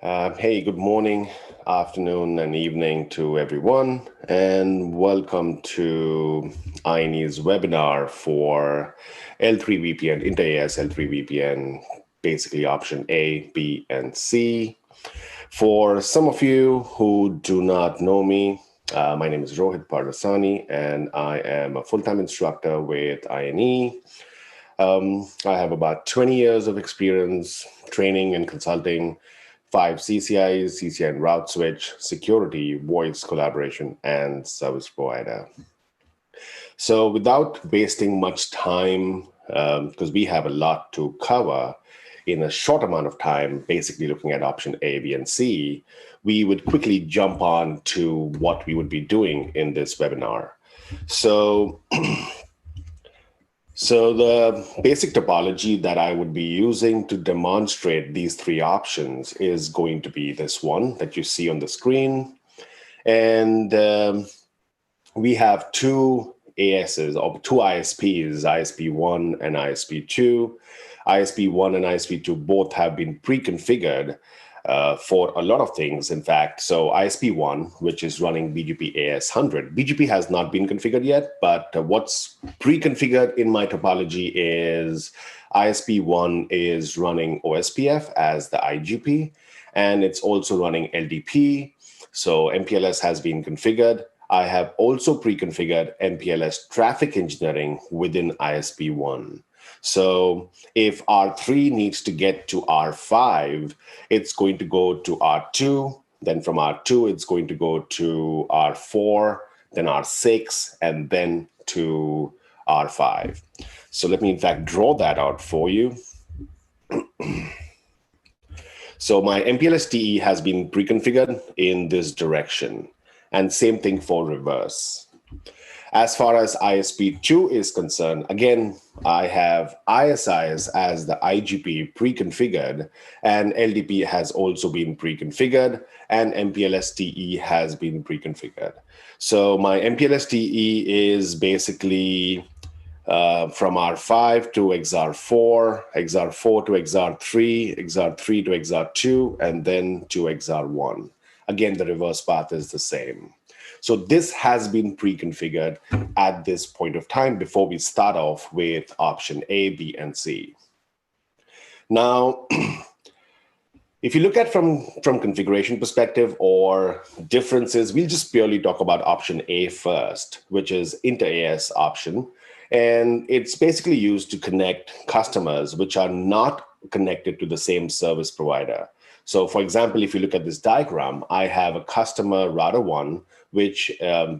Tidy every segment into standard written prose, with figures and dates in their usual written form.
Hey, good morning, afternoon, and evening to everyone, and welcome to INE's webinar for L3VPN, Inter-AS L3VPN, basically option A, B, and C. For some of you who do not know me, my name is Rohit Pardasani, and I am a full-time instructor with INE. I have about 20 years of experience training and consulting 5 CCIEs, CCIE and route switch, security, voice collaboration, and service provider. So without wasting much time, because we have a lot to cover in a short amount of time, basically looking at option A, B, and C, we would quickly jump on to what we would be doing in this webinar. So the basic topology that I would be using to demonstrate these three options is going to be this one that you see on the screen. And we have two ASs, or two ISPs, ISP1 and ISP2. ISP1 and ISP2 both have been pre-configured for a lot of things, in fact. So ISP1, which is running BGP AS100, BGP has not been configured yet, but what's pre-configured in my topology is ISP1 is running OSPF as the IGP, and it's also running LDP. So MPLS has been configured. I have also pre-configured MPLS traffic engineering within ISP1. So if R3 needs to get to R5, it's going to go to R2. Then from R2, it's going to go to R4, then R6, and then to R5. So let me, in fact, draw that out for you. So my MPLS TE has been pre-configured in this direction. And same thing for reverse. As far as ISP2 is concerned, again, I have ISIS as the IGP pre-configured, and LDP has also been pre-configured, and MPLS TE has been pre-configured. So my MPLS TE is basically from R5 to XR4, XR4 to XR3, XR3 to XR2, and then to XR1. Again, the reverse path is the same. So this has been pre-configured at this point of time before we start off with option A, B, and C. Now, if you look at from configuration perspective or differences, we'll just purely talk about option A first, which is Inter-AS option. And it's basically used to connect customers which are not connected to the same service provider. So for example, if you look at this diagram, I have a customer router 1, which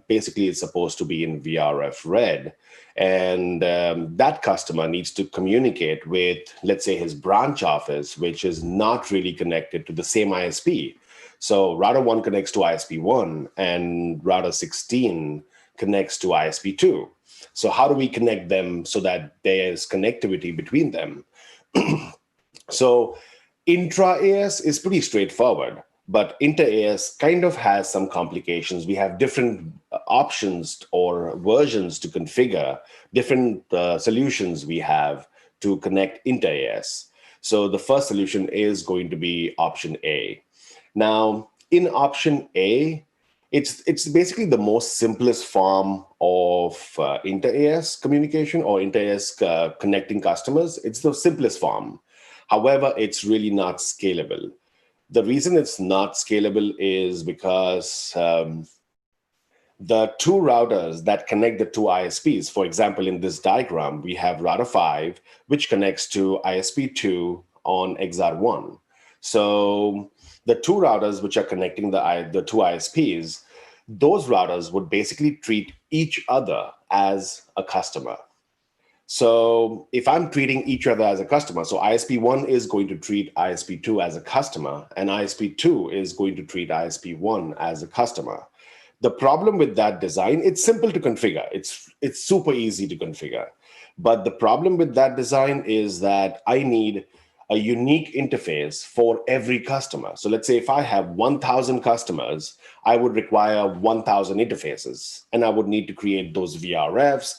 basically is supposed to be in VRF red. And that customer needs to communicate with, let's say, his branch office, which is not really connected to the same ISP. So router 1 connects to ISP 1, and router 16 connects to ISP 2. So how do we connect them so that there is connectivity between them? So intra-AS is pretty straightforward, but inter-AS kind of has some complications. We have different options or versions to configure, different solutions we have to connect inter-AS. So the first solution is going to be option A. Now, in option A, it's basically the most simplest form of inter-AS communication or inter-AS connecting customers. It's the simplest form. However, it's really not scalable. The reason it's not scalable is because the two routers that connect the two ISPs, for example, in this diagram, we have router 5, which connects to ISP2 on XR1. So the two routers which are connecting the two ISPs, those routers would basically treat each other as a customer. So if I'm treating each other as a customer, so ISP1 is going to treat ISP2 as a customer, and ISP2 is going to treat ISP1 as a customer. The problem with that design, it's simple to configure. It's super easy to configure. But the problem with that design is that I need a unique interface for every customer. So let's say if I have 1,000 customers, I would require 1,000 interfaces, and I would need to create those VRFs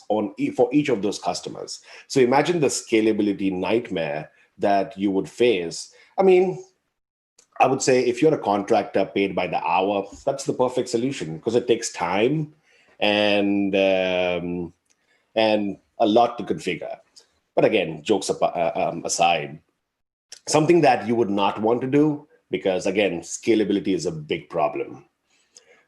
for each of those customers. So imagine the scalability nightmare that you would face. I mean, I would say if you're a contractor paid by the hour, that's the perfect solution because it takes time and a lot to configure. But again, jokes aside, something that you would not want to do, because again, scalability is a big problem.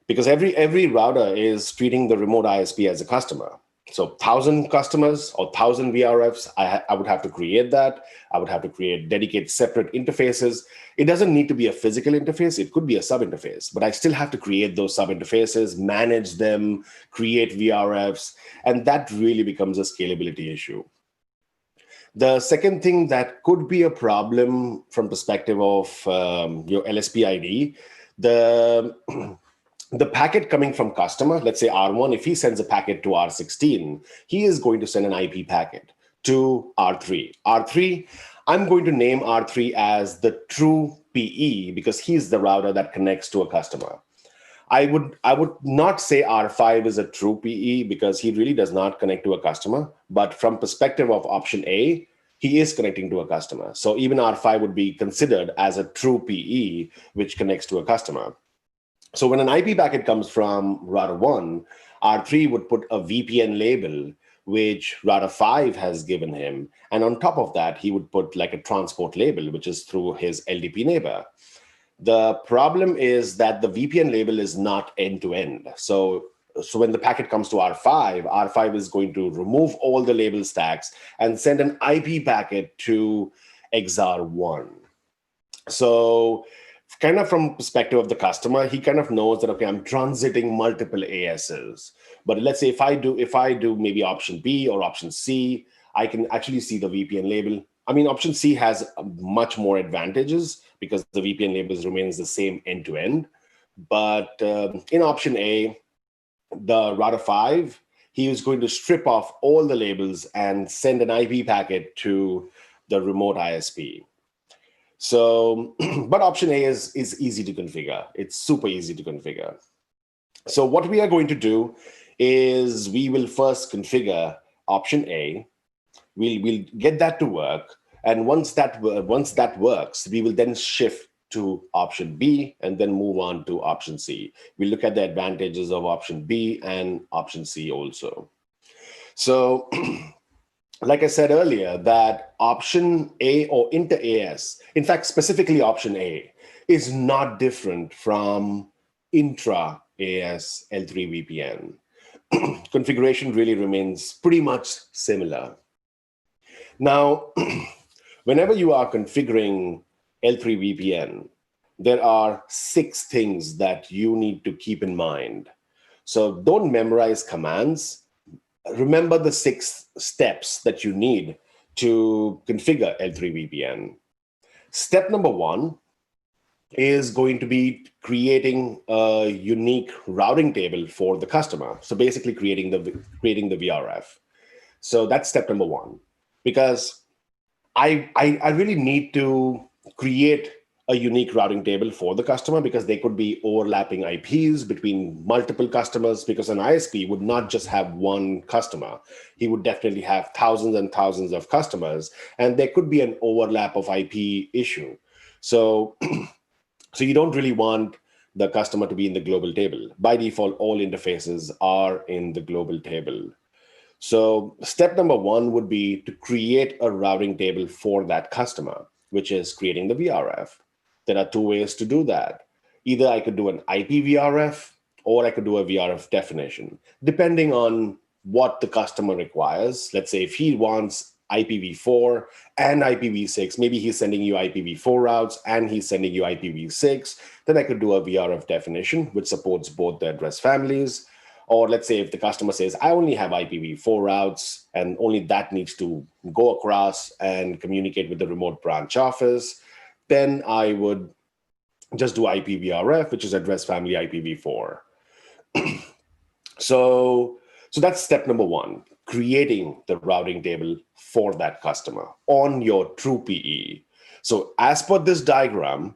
Because every router is treating the remote ISP as a customer. So 1,000 customers or 1,000 VRFs, I would have to create that. I would have to create dedicated separate interfaces. It doesn't need to be a physical interface. It could be a sub-interface, but I still have to create those sub-interfaces, manage them, create VRFs, and that really becomes a scalability issue. The second thing that could be a problem from perspective of your LSP ID, the packet coming from customer, let's say R1, if he sends a packet to R16, he is going to send an IP packet to R3. R3, I'm going to name R3 as the true PE because he's the router that connects to a customer. I would not say R5 is a true PE because he really does not connect to a customer. But from perspective of option A, he is connecting to a customer. So even R5 would be considered as a true PE, which connects to a customer. So when an IP packet comes from router 1, R3 would put a VPN label, which router 5 has given him. And on top of that, he would put like a transport label, which is through his LDP neighbor. The problem is that the VPN label is not end-to-end. So when the packet comes to R5, R5 is going to remove all the label stacks and send an IP packet to XR1. So kind of from perspective of the customer, he kind of knows that, okay, I'm transiting multiple ASs. But let's say if I do maybe option B or option C, I can actually see the VPN label. I mean, option C has much more advantages because the VPN labels remains the same end to end. But in option A, the router 5, he is going to strip off all the labels and send an IP packet to the remote ISP. So, but option A is easy to configure. It's super easy to configure. So what we are going to do is we will first configure option A. We'll get that to work. And once that works, we will then shift to option B and then move on to option C. We look at the advantages of option B and option C also. So like I said earlier, that option A or inter-AS, in fact, specifically option A, is not different from intra-AS L3VPN. Configuration really remains pretty much similar. Now, whenever you are configuring L3VPN, there are 6 things that you need to keep in mind. So don't memorize commands. Remember the 6 steps that you need to configure L3VPN. Step number 1 is going to be creating a unique routing table for the customer. So basically creating the VRF. So that's step number 1, because I really need to create a unique routing table for the customer because they could be overlapping IPs between multiple customers, because an ISP would not just have one customer. He would definitely have thousands and thousands of customers, and there could be an overlap of IP issue. So, so you don't really want the customer to be in the global table. By default, all interfaces are in the global table. So step number 1 would be to create a routing table for that customer, which is creating the VRF. There are 2 ways to do that. Either I could do an IP VRF or I could do a VRF definition, depending on what the customer requires. Let's say if he wants IPv4 and IPv6, maybe he's sending you IPv4 routes and he's sending you IPv6, then I could do a VRF definition, which supports both the address families. Or let's say if the customer says, I only have IPv4 routes and only that needs to go across and communicate with the remote branch office, then I would just do IPVRF, which is address family IPv4. So that's step number 1, creating the routing table for that customer on your true PE. So as per this diagram,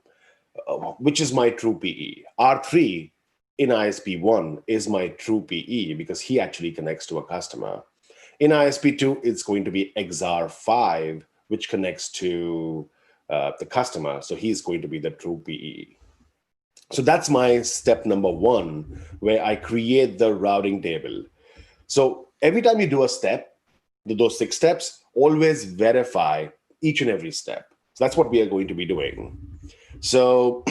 which is my true PE, R3 in ISP1 is my true PE because he actually connects to a customer. In ISP2, it's going to be XR5, which connects to the customer. So he's going to be the true PE. So that's my step number one, where I create the routing table. So every time you do a step, those 6 steps, always verify each and every step. So that's what we are going to be doing. So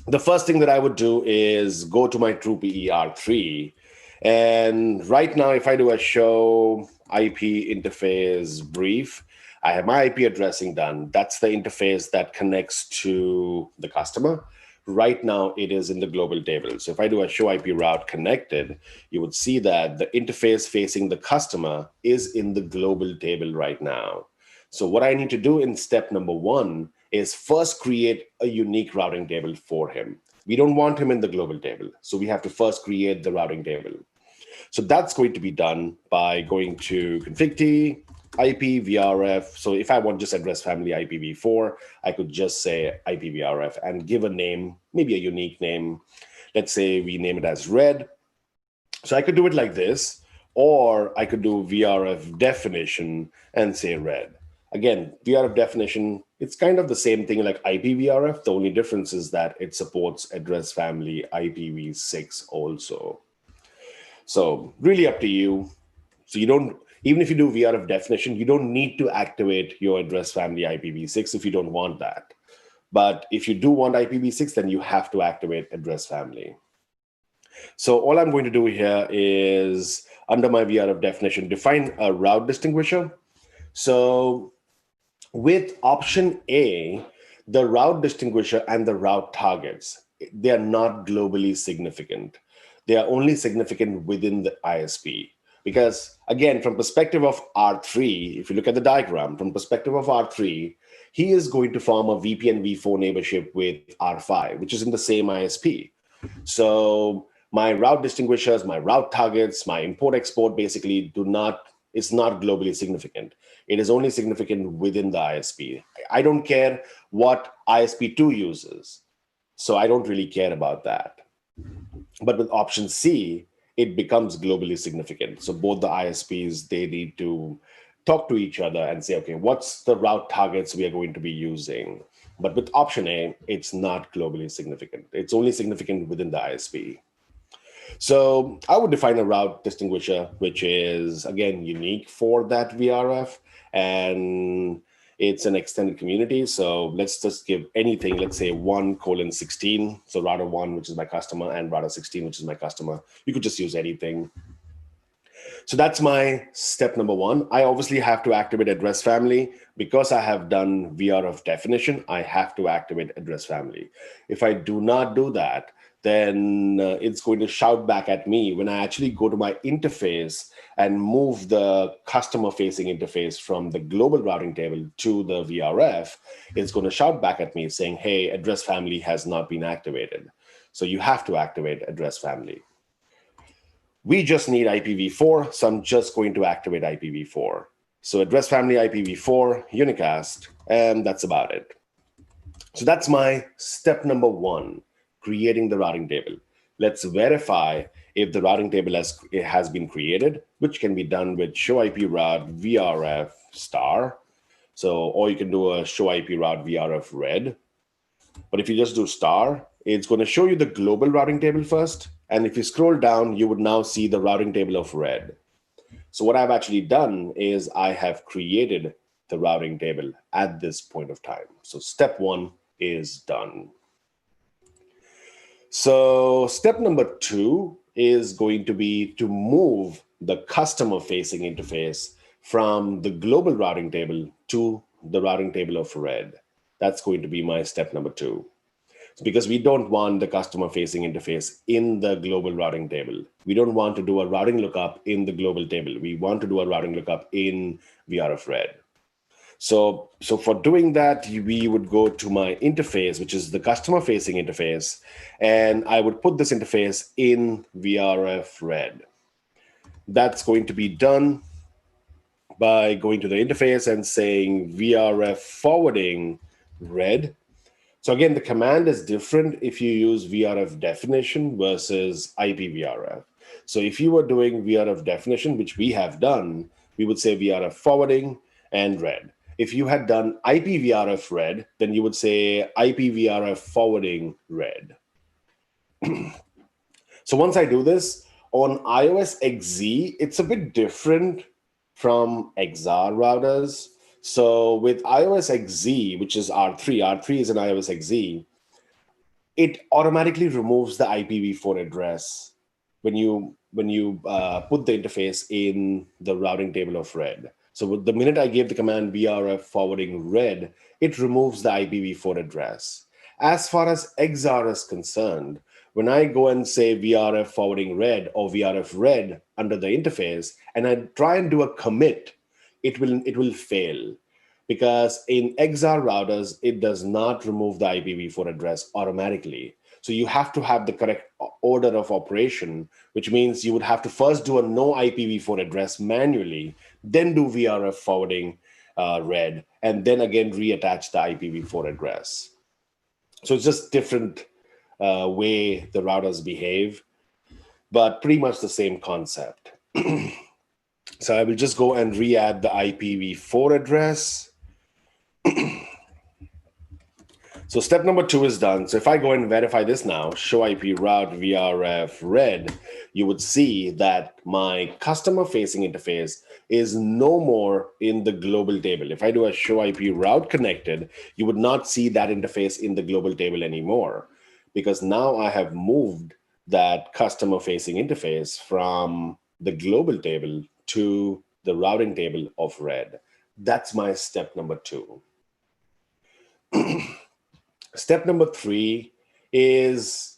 the first thing that I would do is go to my true PE R3. And right now, if I do a show IP interface brief, I have my IP addressing done. That's the interface that connects to the customer. Right now, it is in the global table. So if I do a show IP route connected, you would see that the interface facing the customer is in the global table right now. So what I need to do in step number 1 is first create a unique routing table for him. We don't want him in the global table. So we have to first create the routing table. So that's going to be done by going to config T, IP VRF. So if I want just address family IPv4, I could just say IPVRF and give a name, maybe a unique name. Let's say we name it as red. So I could do it like this, or I could do VRF definition and say red. Again, VRF definition, it's kind of the same thing like IPVRF. The only difference is that it supports address family IPv6 also. So really up to you. So you don't, even if you do VRF definition, you don't need to activate your address family IPv6 if you don't want that. But if you do want IPv6, then you have to activate address family. So all I'm going to do here is under my VRF definition, define a route distinguisher. So with option A, the route distinguisher and the route targets, they are not globally significant. They are only significant within the ISP. Because again, from perspective of R3, if you look at the diagram, from perspective of R3, he is going to form a VPN v4 neighborship with R5, which is in the same ISP. So my route distinguishers, my route targets, my import export basically it's not globally significant. It is only significant within the ISP. I don't care what ISP2 uses. So I don't really care about that. But with option C, it becomes globally significant. So both the ISPs, they need to talk to each other and say, okay, what's the route targets we are going to be using? But with option A, it's not globally significant. It's only significant within the ISP. So I would define a route distinguisher, which is, again, unique for that VRF, and it's an extended community. So let's just give anything, let's say 1:16. So router 1, which is my customer, and router 16, which is my customer. You could just use anything. So that's my step number 1. I obviously have to activate address family. Because I have done VRF definition, I have to activate address family. If I do not do that, then it's going to shout back at me when I actually go to my interface and move the customer-facing interface from the global routing table to the VRF. It's going to shout back at me saying, hey, address family has not been activated. So you have to activate address family. We just need IPv4, so I'm just going to activate IPv4. So address family IPv4, unicast, and that's about it. So that's my step number 1. Creating the routing table. Let's verify if the routing table has been created, which can be done with show IP route VRF star. So, or you can do a show IP route VRF red. But if you just do star, it's going to show you the global routing table first. And if you scroll down, you would now see the routing table of red. So what I've actually done is I have created the routing table at this point of time. So step 1 is done. So step number 2 is going to be to move the customer-facing interface from the global routing table to the routing table of red. That's going to be my step number 2. Because we don't want the customer-facing interface in the global routing table. We don't want to do a routing lookup in the global table. We want to do a routing lookup in VRF red. So for doing that, we would go to my interface, which is the customer-facing interface, and I would put this interface in VRF red. That's going to be done by going to the interface and saying VRF forwarding red. So again, the command is different if you use VRF definition versus IPVRF. So if you were doing VRF definition, which we have done, we would say VRF forwarding and red. if you had done IPVRF read, then you would say IPVRF forwarding read. So once I do this, on iOS XZ, it's a bit different from XR routers. So with iOS XZ, which is R3 is an iOS XZ, it automatically removes the IPv4 address when you put the interface in the routing table of read. So the minute I gave the command VRF forwarding read, it removes the IPv4 address. As far as XR is concerned, when I go and say VRF forwarding read or VRF read under the interface, and I try and do a commit, it will fail. Because in XR routers, it does not remove the IPv4 address automatically. So you have to have the correct order of operation, which means you would have to first do a no IPv4 address manually, then do VRF forwarding read, and then again reattach the IPv4 address. So it's just different way the routers behave, but pretty much the same concept. So I will just go and re-add the IPv4 address. So step number 2 is done. So if I go and verify this now, show IP route VRF read, you would see that my customer facing interface is no more in the global table. If I do a show IP route connected, you would not see that interface in the global table anymore, because now I have moved that customer facing interface from the global table to the routing table of read. That's my step number 2. Step number 3 is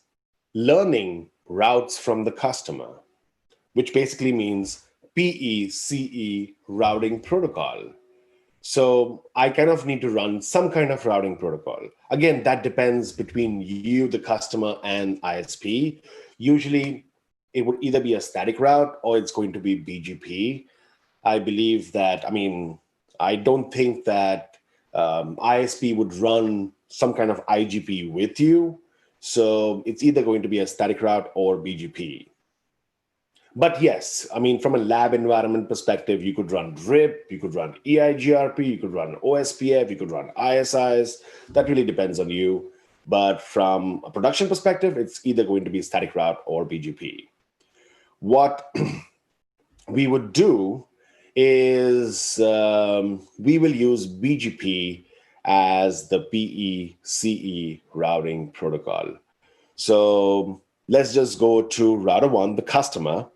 learning routes from the customer, which basically means PECE routing protocol. So I kind of need to run some kind of routing protocol. Again, that depends between you, the customer, and ISP. Usually, it would either be a static route or it's going to be BGP. I believe that, I don't think that ISP would run some kind of IGP with you. So it's either going to be a static route or BGP. But yes, from a lab environment perspective, you could run DRIP, you could run EIGRP, you could run OSPF, you could run ISIs. That really depends on you. But from a production perspective, it's either going to be static route or BGP. What we would do is we will use BGP as the PECE routing protocol. So let's just go to router 1, the customer.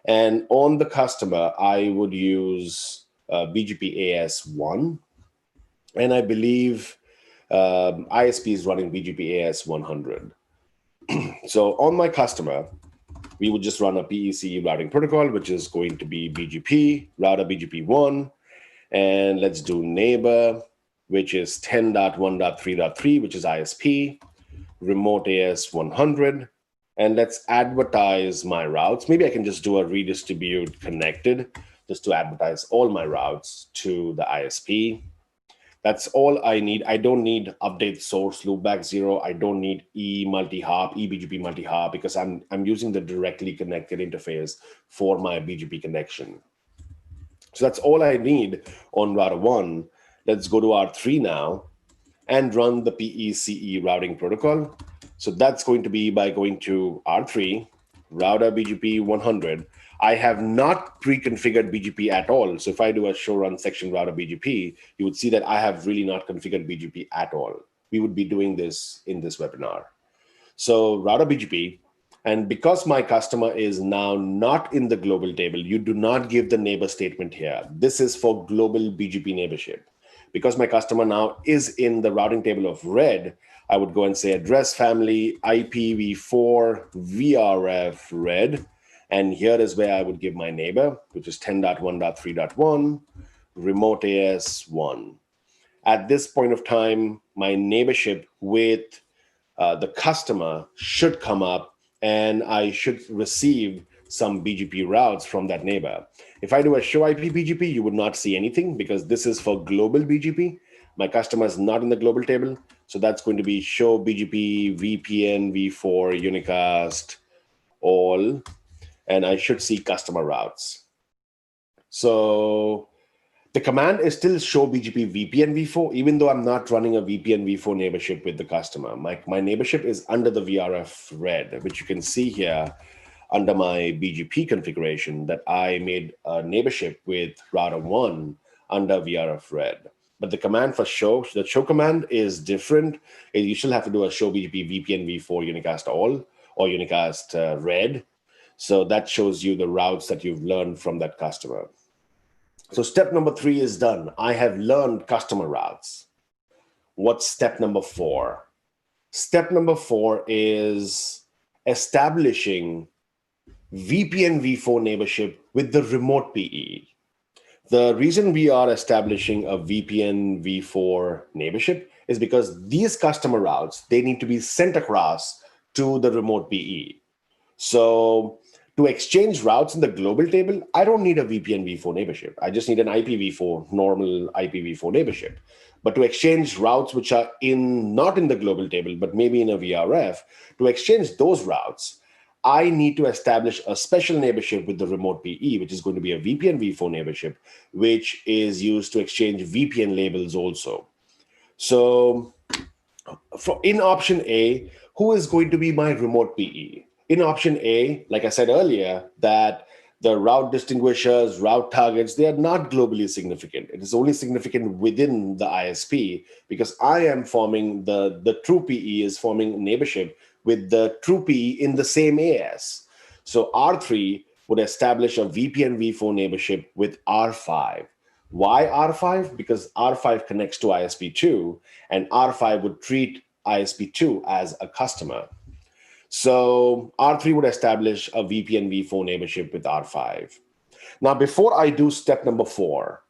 And on the customer, I would use BGP AS1. And I believe ISP is running BGP AS100. So on my customer, we would just run a PECE routing protocol, which is going to be BGP, router BGP1. And let's do neighbor, which is 10.1.3.3, which is ISP, remote AS100. And let's advertise my routes. Maybe I can just do a redistribute connected just to advertise all my routes to the ISP. That's all I need. I don't need update source loopback 0. I don't need eBGP multi-hop because I'm using the directly connected interface for my BGP connection. So that's all I need on router 1. Let's go to R3 now and run the PECE routing protocol. So that's going to be by going to R3, router BGP 100. I have not pre-configured BGP at all. So if I do a show run section router BGP, you would see that I have really not configured BGP at all. We would be doing this in this webinar. So router BGP, and because my customer is now not in the global table, you do not give the neighbor statement here. This is for global BGP neighborship. Because my customer now is in the routing table of read, I would go and say address family IPv4 VRF read. And here is where I would give my neighbor, which is 10.1.3.1, remote AS1. At this point of time, my neighborship with the customer should come up and I should receive some BGP routes from that neighbor. If I do a show IP BGP, you would not see anything because this is for global BGP. My customer is not in the global table. So that's going to be show BGP, VPN, V4, unicast, all. And I should see customer routes. So The command is still show BGP VPN v4, even though I'm not running a VPN v4 neighborship with the customer. My neighborship is under the VRF red, which you can see here under my BGP configuration that I made a neighborship with router 1 under VRF red. But the command for show, the show command is different. You still have to do a show BGP VPN v4 unicast all or unicast red. So that shows you the routes that you've learned from that customer. So step number 3 is done. I have learned customer routes. What's step number 4? Step number 4 is establishing VPN v4 neighborship with the remote PE. The reason we are establishing a VPN v4 neighborship is because these customer routes, they need to be sent across to the remote PE. So to exchange routes in the global table, I don't need a VPN v4 neighborship. I just need an IPv4, normal IPv4 neighborship. But to exchange routes which are not in the global table, but maybe in a VRF, to exchange those routes, I need to establish a special neighborship with the remote PE, which is going to be a VPN v4 neighborship, which is used to exchange VPN labels also. So in option A, who is going to be my remote PE? In option A, like I said earlier, that the route distinguishers, route targets, they are not globally significant. It is only significant within the ISP because I am forming the true PE is forming neighborship with the true PE in the same AS. So R3 would establish a VPN v4 neighborship with R5. Why R5? Because R5 connects to ISP2 and R5 would treat ISP2 as a customer. So R3 would establish a VPN v4 neighborship with R5. Now, before I do step number 4,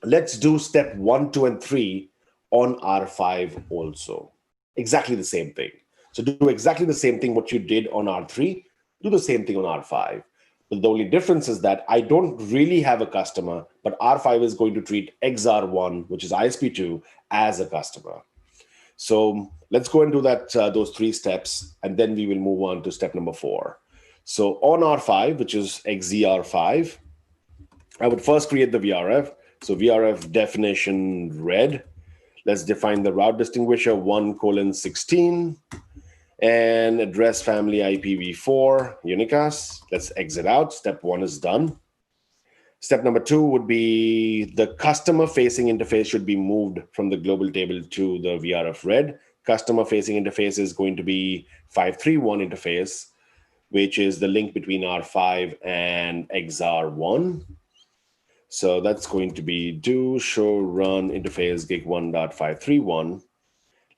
let's do step 1, 2, and 3 on R5 also. Exactly the same thing. So do exactly the same thing what you did on R3, do the same thing on R5. But the only difference is that I don't really have a customer, but R5 is going to treat XR1, which is ISP2, as a customer. So let's go and do that, those 3 steps, and then we will move on to step number 4. So on R5, which is XZR5, I would first create the VRF. So VRF definition red. Let's define the route distinguisher 1:16 and address family IPv4 unicast. Let's exit out. Step 1 is done. Step number 2 would be the customer-facing interface should be moved from the global table to the VRF red. Customer-facing interface is going to be 531 interface, which is the link between R5 and XR1. So that's going to be do show run interface gig1.531.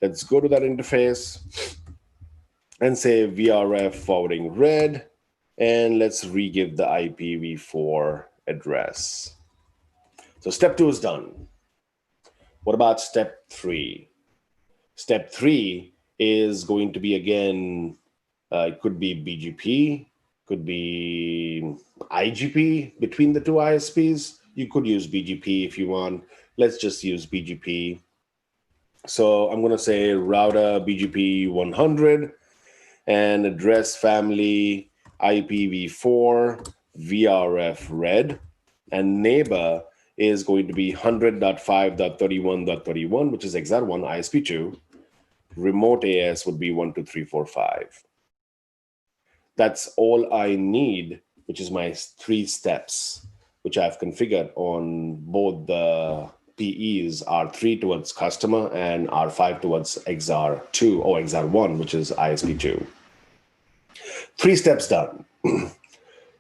Let's go to that interface and say VRF forwarding red, and let's re-give the IPv4 address. So step 2 is done. What about step 3? Step 3 is going to be, again, it could be BGP, could be IGP between the 2 ISPs. You could use BGP if you want. Let's just use BGP. So I'm going to say router BGP 100 and address family IPv4 VRF red, and neighbor is going to be 100.5.31.31, which is XR1 ISP2. Remote AS would be 12345. That's all I need, which is my 3 steps, which I've configured on both the PEs, R3 towards customer and R5 towards XR2 or XR1, which is ISP2. 3 steps done.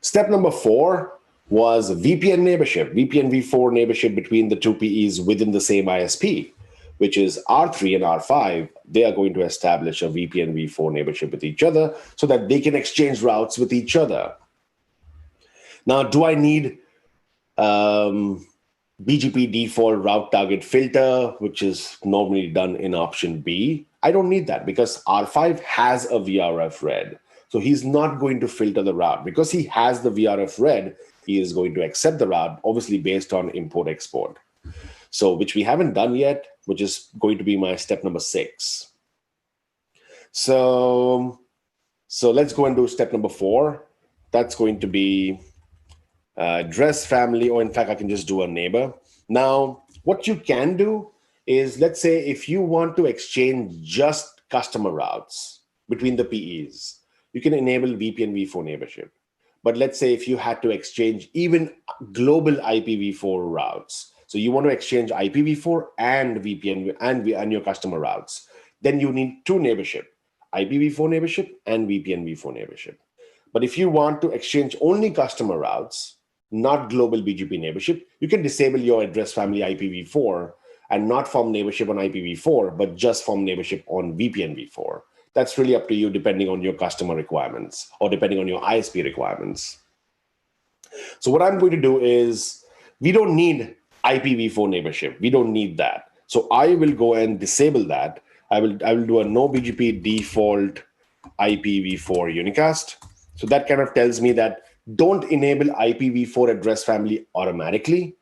Step number 4 was VPN neighborship, VPN v4 neighborship between the 2 PEs within the same ISP, which is R3 and R5. They are going to establish a VPN v4 neighborship with each other so that they can exchange routes with each other. Now, do I need BGP default route target filter, which is normally done in option B? I don't need that because R5 has a VRF red. So he's not going to filter the route. Because he has the VRF red, he is going to accept the route, obviously based on import-export. So which we haven't done yet, which is going to be my step number 6. So let's go and do step number 4. That's going to be address family, or in fact, I can just do a neighbor. Now, what you can do is, let's say if you want to exchange just customer routes between the PEs, you can enable VPN v4 neighborship. But let's say if you had to exchange even global IPv4 routes, so you want to exchange IPv4 and VPN and your customer routes, then you need two neighborship, IPv4 neighborship and VPN v4 neighborship. But if you want to exchange only customer routes, not global BGP neighborship, you can disable your address family IPv4 and not form neighborship on IPv4, but just form neighborship on VPN v4. That's really up to you depending on your customer requirements or depending on your ISP requirements. So what I'm going to do is, we don't need IPv4 neighborship. We don't need that. So I will go and disable that. I will do a no BGP default IPv4 unicast. So that kind of tells me that don't enable IPv4 address family automatically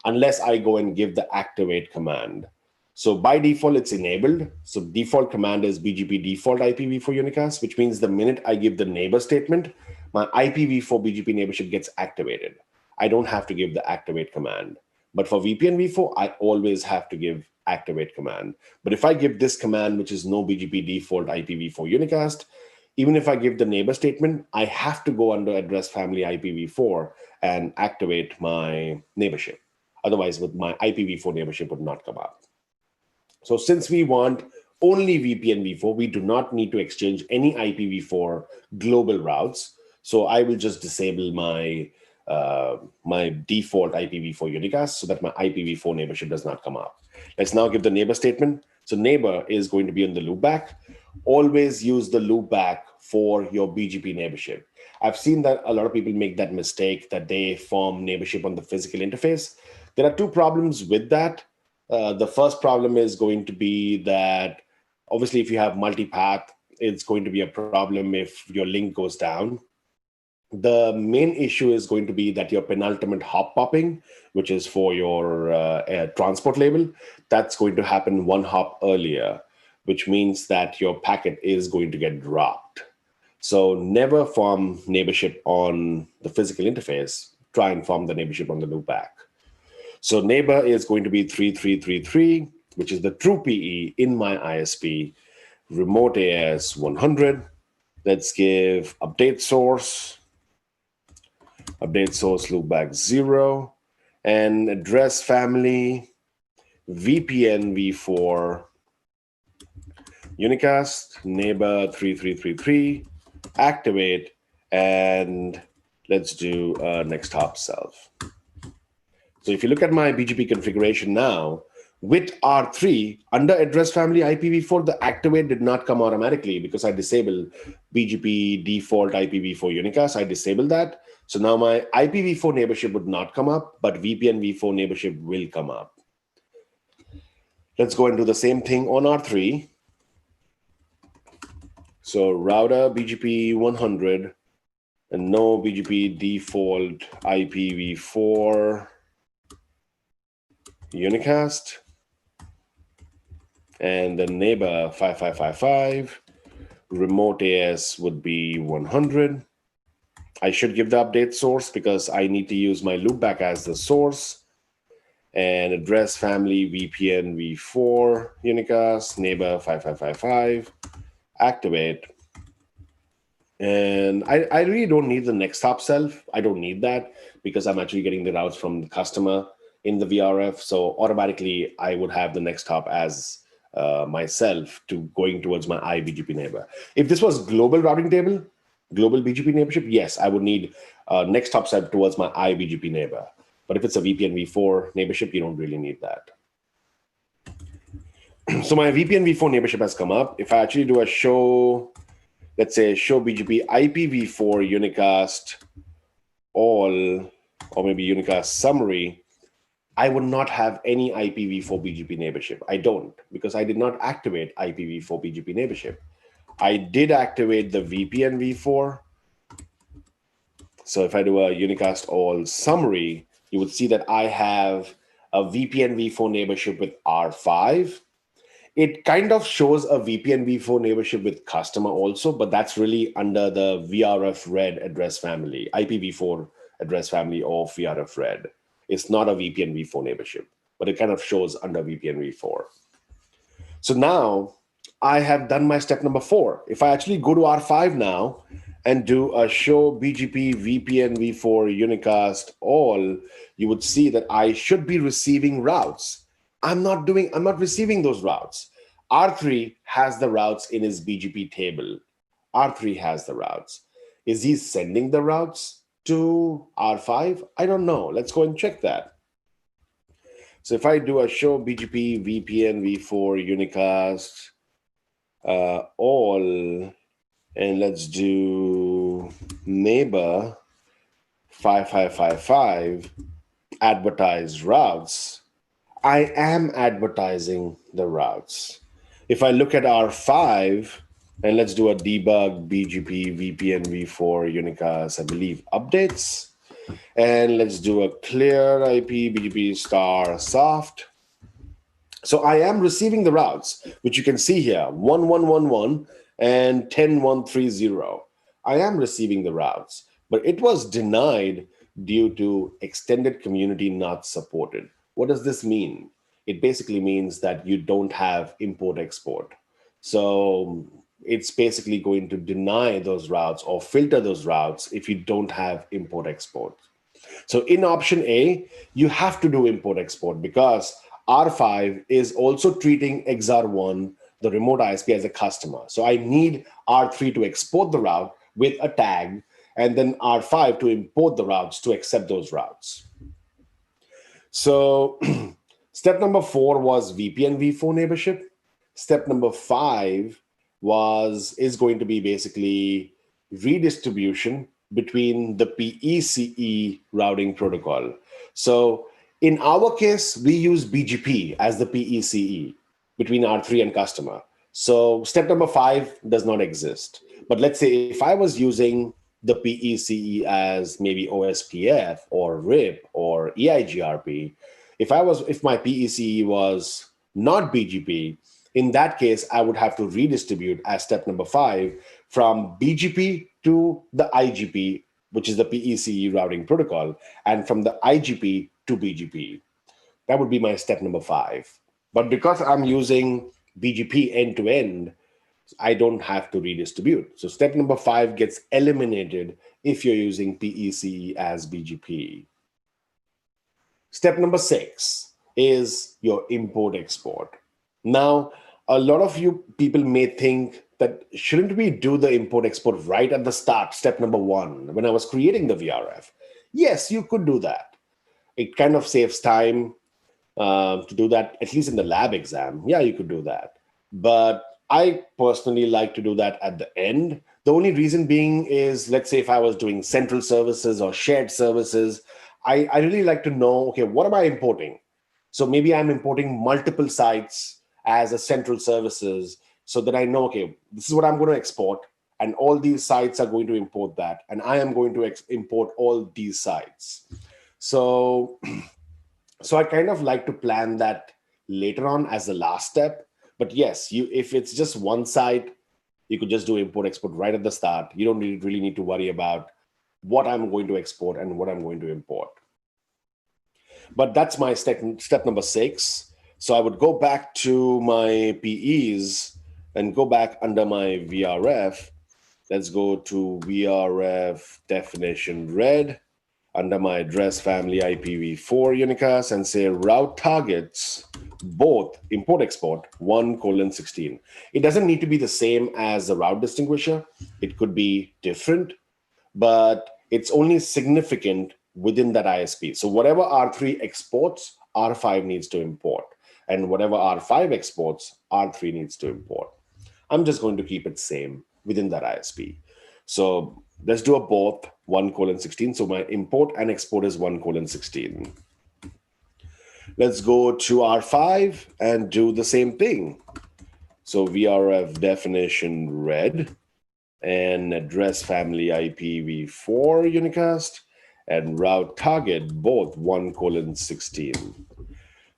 unless I go and give the activate command. So by default, it's enabled. So default command is BGP default IPv4 unicast, which means the minute I give the neighbor statement, my IPv4 BGP neighborship gets activated. I don't have to give the activate command. But for VPN v4, I always have to give activate command. But if I give this command, which is no BGP default IPv4 unicast, even if I give the neighbor statement, I have to go under address family IPv4 and activate my neighborship. Otherwise, with my IPv4 neighborship would not come up. So since we want only VPN v4, we do not need to exchange any IPv4 global routes. So I will just disable my my default IPv4 unicast so that my IPv4 neighborship does not come up. Let's now give the neighbor statement. So neighbor is going to be on the loopback. Always use the loopback for your BGP neighborship. I've seen that a lot of people make that mistake that they form neighborship on the physical interface. There are two problems with that. The first problem is going to be that obviously if you have multipath, it's going to be a problem if your link goes down. The main issue is going to be that your penultimate hop popping, which is for your transport label, that's going to happen one hop earlier, which means that your packet is going to get dropped. So never form neighborship on the physical interface. Try and form the neighborship on the loopback. So neighbor is going to be 3333, which is the true PE in my ISP, remote AS 100. Let's give update source loopback 0, and address family VPN v4 unicast neighbor 3333, activate, and let's do next hop self. So if you look at my BGP configuration now, with R3, under address family IPv4, the activate did not come automatically because I disabled BGP default IPv4 unicast. I disabled that. So now my IPv4 neighborship would not come up, but VPN v4 neighborship will come up. Let's go and do the same thing on R3. So router BGP 100 and no BGP default IPv4 unicast. And the neighbor 5555, remote AS would be 100. I should give the update source because I need to use my loopback as the source. And address family VPN v4 unicast, neighbor 5555, activate. And I really don't need the next hop self. I don't need that because I'm actually getting the routes from the customer in the VRF. So automatically I would have the next hop as myself to going towards my iBGP neighbor. If this was global routing table, global BGP neighborship, yes, I would need next hop set towards my iBGP neighbor. But if it's a VPN v4 neighborship, you don't really need that. So my VPN v4 neighborship has come up. If I actually do a show, let's say show BGP IPv4 unicast all, or maybe unicast summary, I would not have any IPv4 BGP neighborship. I don't, because I did not activate IPv4 BGP neighborship. I did activate the VPN v4. So if I do a unicast all summary, you would see that I have a VPN v4 neighborship with R5. It kind of shows a VPN v4 neighborship with customer also, but that's really under the VRF red address family, IPv4 address family of VRF red. It's not a VPN v4 neighborship, but it kind of shows under VPN v4. So now I have done my step number 4. If I actually go to R5 now and do a show BGP VPN v4 unicast all, you would see that I should be receiving routes. I'm not receiving those routes. R3 has the routes in his BGP table. R3 has the routes. Is he sending the routes to R5? I don't know. Let's go and check that. So if I do a show BGP VPN v4 unicast all, and let's do neighbor 5555 advertise routes, I am advertising the routes. If I look at R5 and let's do a debug BGP VPN v4 unicast, I believe updates, and let's do a clear IP BGP star soft. So I am receiving the routes, which you can see here, 1111 and 10130. I am receiving the routes, but it was denied due to extended community not supported. What does this mean? It basically means that you don't have import-export. So it's basically going to deny those routes or filter those routes if you don't have import-export. So in option A, you have to do import-export because R5 is also treating XR1, the remote ISP, as a customer. So I need R3 to export the route with a tag, and then R5 to import the routes to accept those routes. So step number 4 was VPN v4 neighborship. Step number 5 is going to be basically redistribution between the PECE routing protocol. So in our case, we use BGP as the PECE between R3 and customer. So step number 5 does not exist. But let's say if I was using the PECE as maybe OSPF or RIP or EIGRP, if my PECE was not BGP, in that case, I would have to redistribute as step number 5 from BGP to the IGP, which is the PECE routing protocol, and from the IGP to BGP. That would be my step number 5. But because I'm using BGP end-to-end, I don't have to redistribute. So step number 5 gets eliminated if you're using PECE as BGP. Step number 6 is your import-export. Now, a lot of you people may think that shouldn't we do the import-export right at the start, step number 1, when I was creating the VRF? Yes, you could do that. It kind of saves time to do that, at least in the lab exam. Yeah, you could do that. But I personally like to do that at the end. The only reason being is, let's say if I was doing central services or shared services, I really like to know, okay, what am I importing? So maybe I'm importing multiple sites as a central services so that I know, okay, this is what I'm going to export, and all these sites are going to import that, and I am going to import all these sites. So I kind of like to plan that later on as the last step. But yes, if it's just one site, you could just do import-export right at the start. You don't really need to worry about what I'm going to export and what I'm going to import. But that's my step number 6. So I would go back to my PEs and go back under my VRF. Let's go to VRF definition red under my address family IPv4 unicast and say route targets both import-export 1:16. It doesn't need to be the same as the route distinguisher. It could be different, but it's only significant within that ISP. So whatever R3 exports, R5 needs to import. And whatever R5 exports, R3 needs to import. I'm just going to keep it same within that ISP. So let's do a both 1:16. So my import and export is 1:16. Let's go to R5 and do the same thing. So VRF definition red and address family IPv4 unicast and route target both 1:16.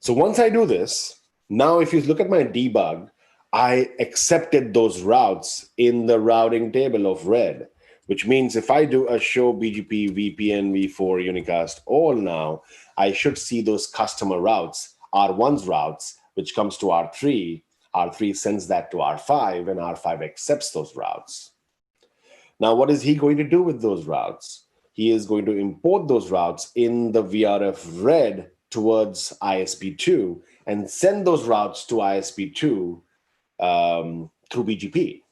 So once I do this, now if you look at my debug, I accepted those routes in the routing table of red, which means if I do a show BGP VPN v4 unicast all now, I should see those customer routes, R1's routes, which comes to R3. R3 sends that to R5, and R5 accepts those routes. Now, what is he going to do with those routes? He is going to import those routes in the VRF red towards ISP2 and send those routes to ISP2 through BGP.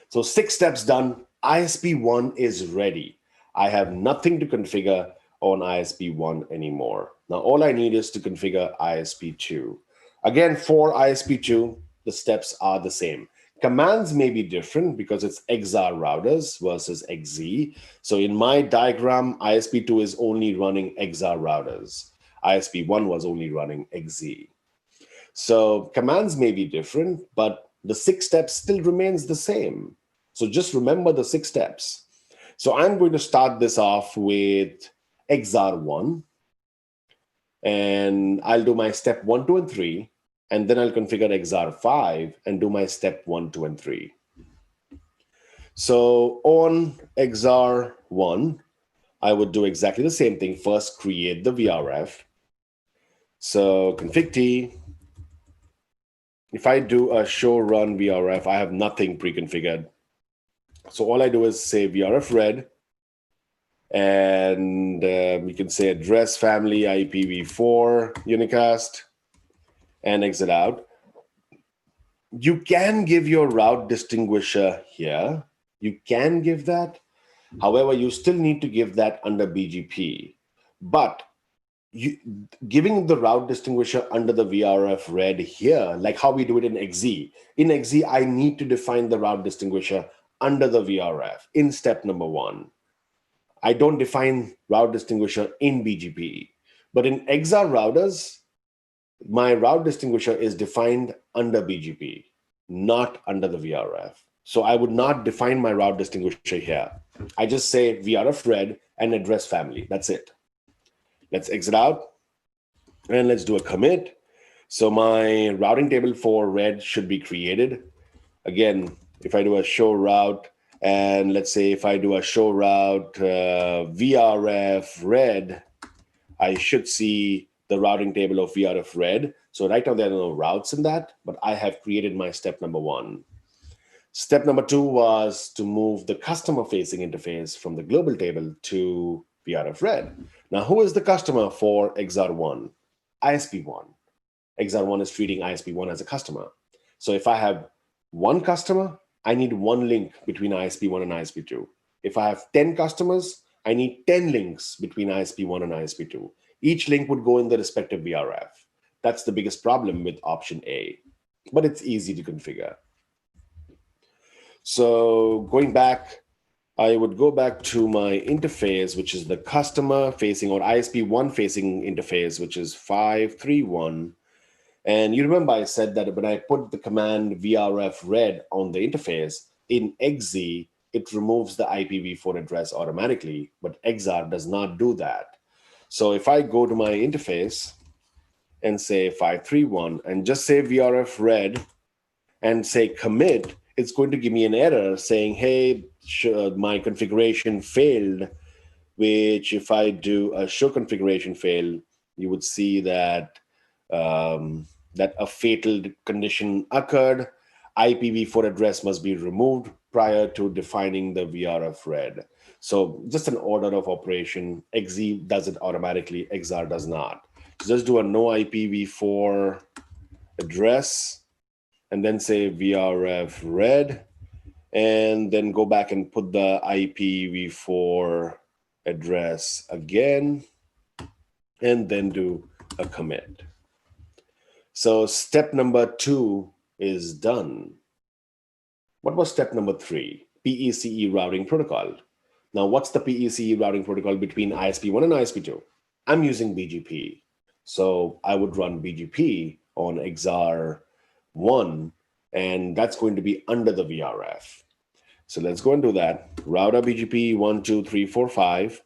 So 6 steps done. ISP1 is ready. I have nothing to configure on ISP1 anymore. Now, all I need is to configure ISP2. Again, for ISP2, the steps are the same. Commands may be different because it's XR routers versus XZ. So in my diagram, ISP2 is only running XR routers. ISP1 was only running XZ. So commands may be different, but the 6 steps still remains the same. So just remember the 6 steps. So I'm going to start this off with XR1, and I'll do my step 1, 2, and 3, and then I'll configure XR5 and do my step 1, 2, and 3. So on XR1, I would do exactly the same thing. First, create the VRF. So config T. If I do a show run VRF, I have nothing pre-configured. So all I do is say VRF red, and we can say address family IPv4 unicast and exit out. You can give your route distinguisher here. You can give that. However, you still need to give that under BGP. But giving the route distinguisher under the VRF red here, like how we do it in XZ. In XZ, I need to define the route distinguisher under the VRF in step number 1. I don't define route distinguisher in BGP. But in XR routers, my route distinguisher is defined under BGP, not under the VRF. So I would not define my route distinguisher here. I just say VRF red and address family. That's it. Let's exit out and let's do a commit. So my routing table for red should be created. Again, if I do a show route, and let's say if I do a show route VRF red, I should see the routing table of VRF red. So right now there are no routes in that, but I have created my step number 1. Step number 2 was to move the customer facing interface from the global table to VRF red. Now, who is the customer for XR1? ISP1. XR1 is treating ISP1 as a customer. So if I have 1 customer, I need 1 link between ISP1 and ISP2. If I have 10 customers, I need 10 links between ISP1 and ISP2. Each link would go in the respective VRF. That's the biggest problem with option A, but it's easy to configure. So going back, I would go back to my interface, which is the customer facing or ISP1 facing interface, which is 531. And you remember I said that when I put the command VRF red on the interface in XZ, it removes the IPv4 address automatically, but XR does not do that. So if I go to my interface and say 531 and just say VRF red and say commit, it's going to give me an error saying, hey, my configuration failed, which if I do a show configuration fail, you would see that that a fatal condition occurred. IPv4 address must be removed prior to defining the VRF red. So just an order of operation. XZ does it automatically, XR does not. Just do a no IPv4 address and then say VRF red, and then go back and put the IPv4 address again, and then do a commit. So step number 2 is done. What was step number 3? PECE routing protocol. Now, what's the PECE routing protocol between ISP1 and ISP2? I'm using BGP. So I would run BGP on XR1, and that's going to be under the VRF. So let's go and do that. Router BGP 1, 2, 3, 4, 5.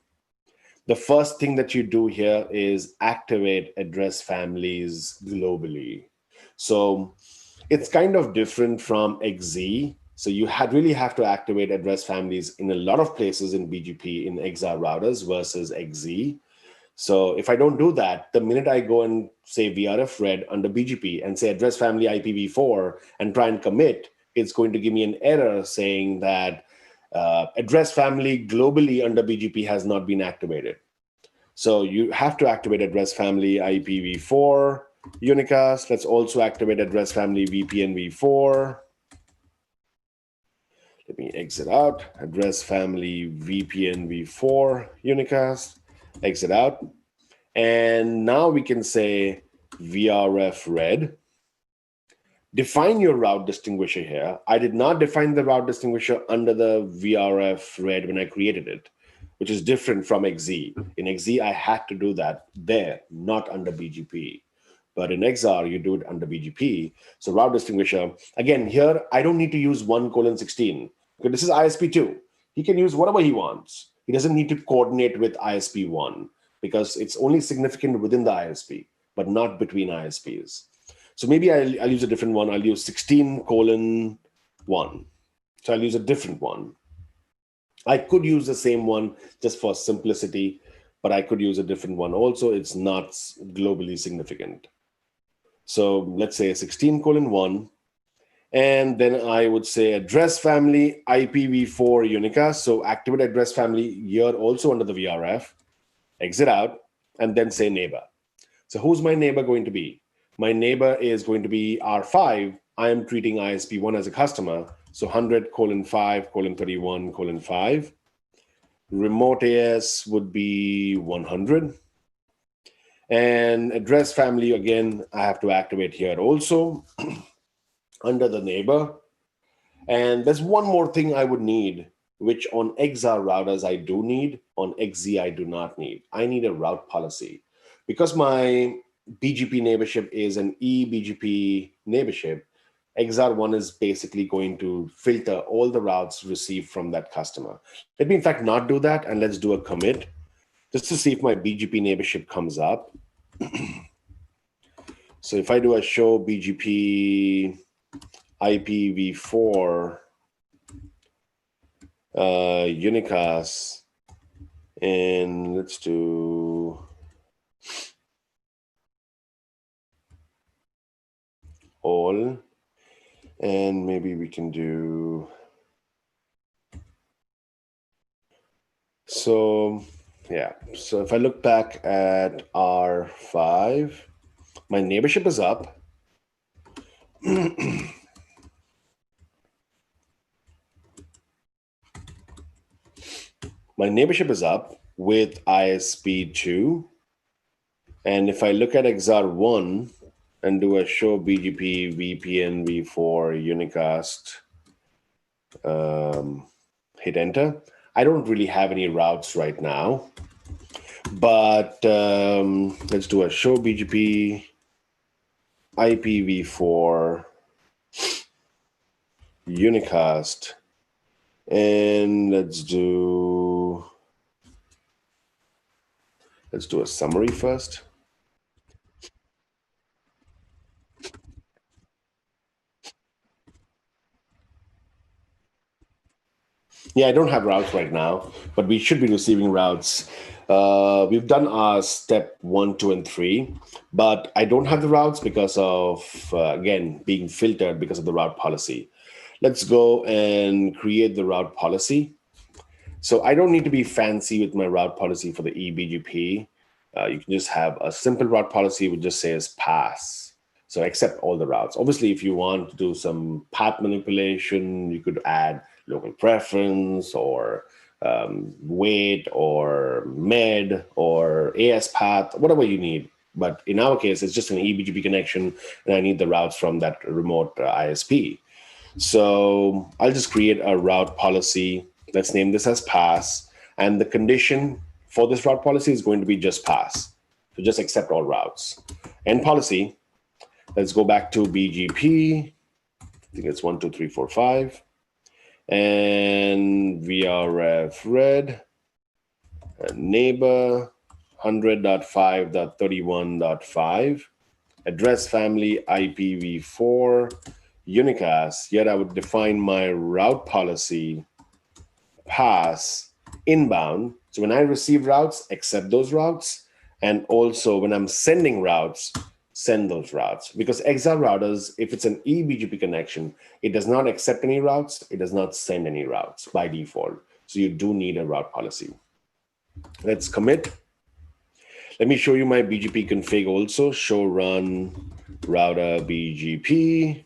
The first thing that you do here is activate address families globally. So it's kind of different from XZ. So you really have to activate address families in a lot of places in BGP in XR routers versus XZ. So if I don't do that, the minute I go and say VRF read under BGP and say address family IPv4 and try and commit, it's going to give me an error saying that address family globally under BGP has not been activated. So you have to activate address family IPv4 unicast. Let's also activate address family VPN v4. Let me exit out. Address family VPN v4 unicast. Exit out. And now we can say VRF read. Define your route distinguisher here. I did not define the route distinguisher under the VRF read when I created it, which is different from XZ. In XZ, I had to do that there, not under BGP. But in XR, you do it under BGP. So route distinguisher, again, here, I don't need to use 1:16, because this is ISP2. He can use whatever he wants. He doesn't need to coordinate with ISP1 because it's only significant within the ISP, but not between ISPs. So maybe I'll use a different one. I'll use 16:1. So I'll use a different one. I could use the same one just for simplicity, but I could use a different one also. It's not globally significant. So let's say 16:1. And then I would say address family IPv4 unicast. So activate address family here also under the VRF. Exit out and then say neighbor. So who's my neighbor going to be? My neighbor is going to be R5. I am treating ISP1 as a customer. So 100:5:31:5. Remote AS would be 100. And address family, again, I have to activate here also under the neighbor. And there's one more thing I would need, which on XR routers I do need, on XZ I do not need. I need a route policy. Because my BGP neighborship is an eBGP neighborship, XR1 is basically going to filter all the routes received from that customer. Let me in fact not do that, and let's do a commit just to see if my BGP neighborship comes up. So if I do a show BGP IPv4 unicast, and let's do all, and maybe we can do, so yeah, so if I look back at R5, my neighborship is up. My neighborship is up with ISP2. And if I look at XR1 and do a show BGP VPN v4 unicast, hit enter. I don't really have any routes right now, but let's do a show BGP IPv4 unicast. And let's do a summary first. Yeah, I don't have routes right now, but we should be receiving routes. We've done our step 1, 2, and 3, but I don't have the routes because of, again, being filtered because of the route policy. Let's go and create the route policy. So I don't need to be fancy with my route policy for the eBGP. You can just have a simple route policy which just says pass. So accept all the routes. Obviously, if you want to do some path manipulation, you could add local preference or wait or med or AS path, whatever you need. But in our case, it's just an eBGP connection, and I need the routes from that remote ISP. So I'll just create a route policy. Let's name this as pass. And the condition for this route policy is going to be just pass. So just accept all routes. End policy. Let's go back to BGP. I think it's 1, 2, 3, 4, 5. And VRF read. Neighbor 100.5.31.5. Address family IPv4 unicast. Yet I would define my route policy pass inbound. So when I receive routes, accept those routes. And also when I'm sending routes, send those routes. Because XR routers, if it's an eBGP connection, it does not accept any routes. It does not send any routes by default. So you do need a route policy. Let's commit. Let me show you my BGP config also. Show run router BGP.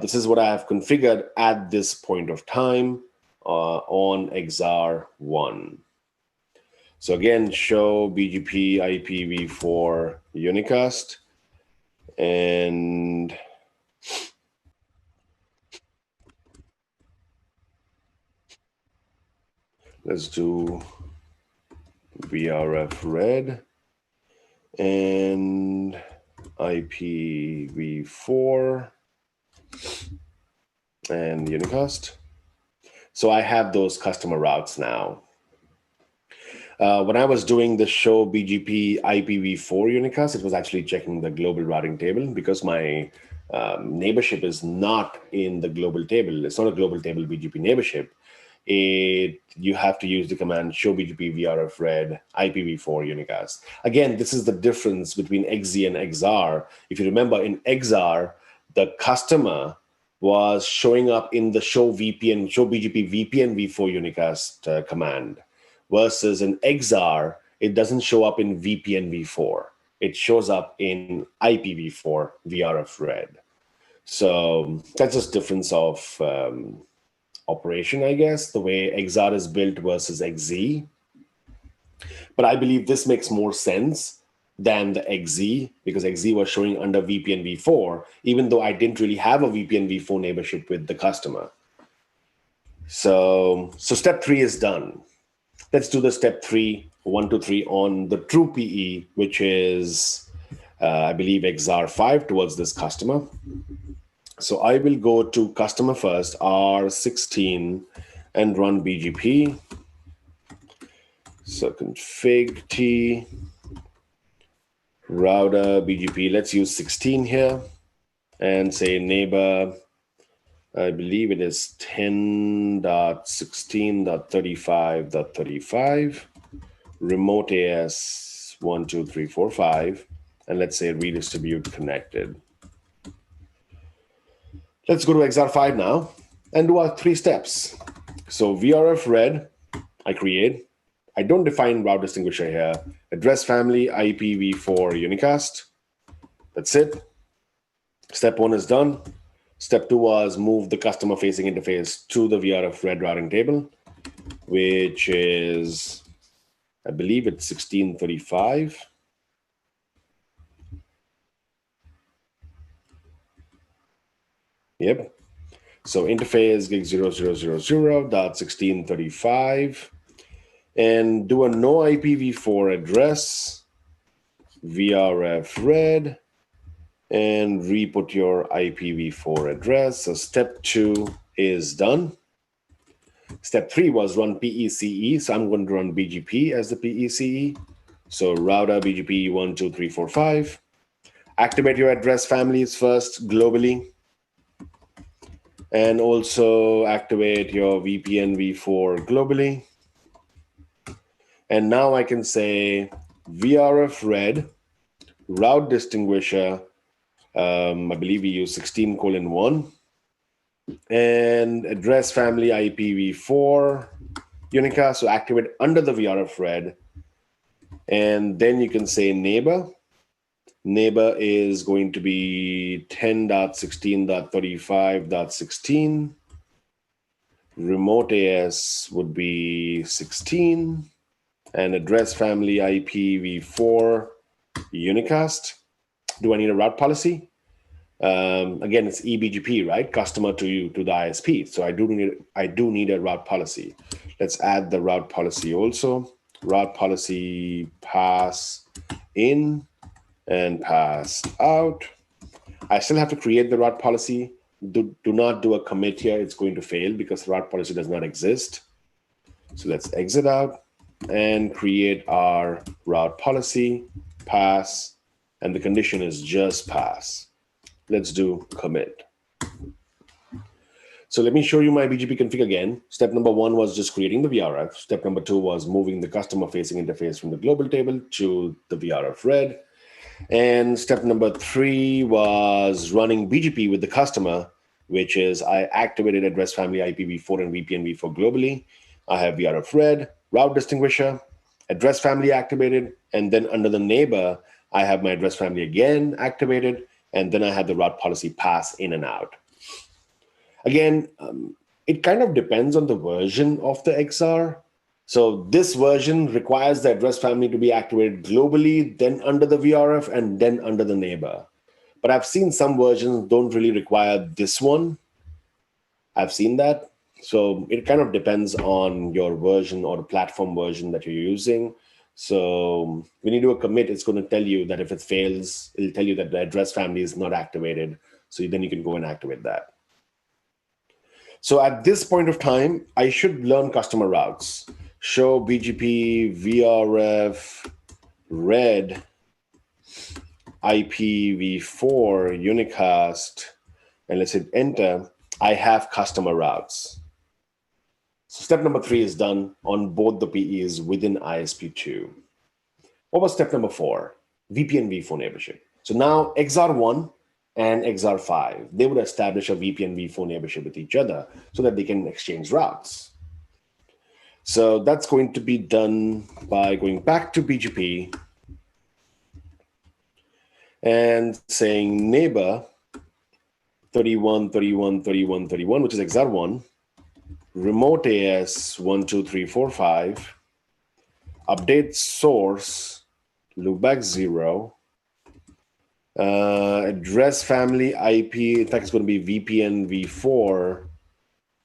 This is what I have configured at this point of time on XR1. So again, show BGP IPv4 unicast. And let's do VRF red and IPv4 and unicast. So I have those customer routes now. When I was doing the show BGP IPv4 unicast, it was actually checking the global routing table because my neighborship is not in the global table. It's not a global table BGP neighborship. You have to use the command show BGP VRF red IPv4 unicast. Again, this is the difference between XZ and XR. If you remember, in XR, the customer was showing up in the show BGP VPN v4 unicast command, versus in XR, it doesn't show up in VPN v4. It shows up in IPv4 VRF red. So that's just difference of operation, I guess, the way XR is built versus XZ. But I believe this makes more sense than the XZ, because XZ was showing under VPN v4, even though I didn't really have a VPN v4 neighborship with the customer. So step 3 is done. Let's do the step 3, 1, 2, 3 on the true PE, which is, I believe, XR5 towards this customer. So I will go to customer first, R16, and run BGP. So config T, router BGP. Let's use 16 here and say neighbor. I believe it is 10.16.35.35, remote AS 12345, and let's say redistribute connected. Let's go to XR5 now and do our 3 steps. So VRF red, I create. I don't define route distinguisher here. Address family IPv4 unicast. That's it. Step 1 is done. Step 2 was move the customer facing interface to the VRF red routing table, which is, I believe it's 1635. Yep. So interface gig 0000.1635 and do a no IPv4 address, VRF red, and re-put your IPv4 address. So step 2 is done. Step 3 was run PECE. So I'm going to run BGP as the PECE. So router BGP 12345. Activate your address families first globally. And also activate your VPN v4 globally. And now I can say VRF red, route distinguisher, I believe we use 16:1, and address family IPv4 unicast, so activate under the VRF red. And then you can say neighbor. Neighbor is going to be 10.16.35.16. Remote AS would be 16. And address family IPv4 unicast. Do I need a route policy? Again, it's eBGP, right? Customer to the ISP. So I do need a route policy. Let's add the route policy also. Route policy pass in and pass out. I still have to create the route policy. Do not do a commit here. It's going to fail because the route policy does not exist. So let's exit out and create our route policy, pass, and the condition is just pass. Let's do commit. So let me show you my BGP config again. Step number 1 was just creating the VRF. Step number 2 was moving the customer-facing interface from the global table to the VRF red. And step number 3 was running BGP with the customer, which is I activated address family IPv4 and VPN-v4 globally. I have VRF red, route distinguisher, address family activated, and then under the neighbor, I have my address family again activated, and then I have the route policy pass in and out. Again, it kind of depends on the version of the XR. So this version requires the address family to be activated globally, then under the VRF, and then under the neighbor. But I've seen some versions don't really require this one. I've seen that. So it kind of depends on your version or the platform version that you're using. So when you do a commit, it's going to tell you that if it fails, it'll tell you that the address family is not activated. So then you can go and activate that. So at this point of time, I should learn customer routes. Show BGP VRF red IPv4 unicast, and let's hit enter. I have customer routes. So step number 3 is done on both the PEs within ISP2. What was step number 4? VPN-v4 neighborship. So now XR1 and XR5, they would establish a VPN-v4 neighborship with each other so that they can exchange routes. So that's going to be done by going back to BGP and saying neighbor 31, 31, 31, 31, which is XR1, remote AS 1, 2, 3, 4, 5, update source, loopback 0, address family IP, in fact, it's going to be VPN v4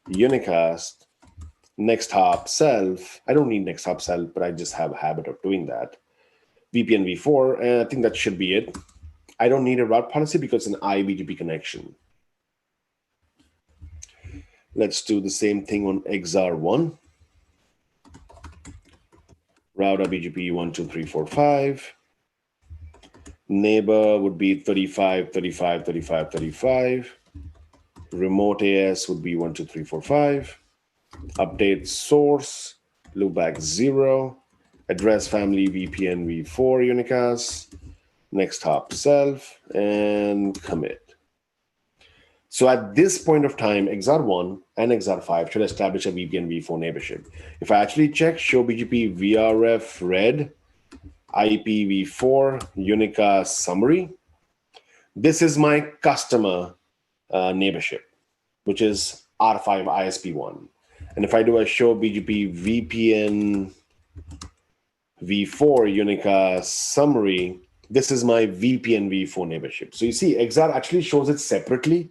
unicast, next hop self. I don't need next hop self, but I just have a habit of doing that. VPN v4, and I think that should be it. I don't need a route policy because it's an iBGP connection. Let's do the same thing on XR1. Router BGP 1, 2, 3, 4, 5. Neighbor would be 35, 35, 35, 35. Remote AS would be 1, 2, 3, 4, 5. Update source, loopback 0. Address family VPN v4 unicast. Next hop self, and commit. So at this point of time, XR1 and XR5 should establish a VPN v4 neighborship. If I actually check show BGP VRF red IPv4 unicast summary, this is my customer neighborship, which is R5 ISP1. And if I do a show BGP VPN v4 unicast summary, this is my VPN v4 neighborship. So you see, XR actually shows it separately,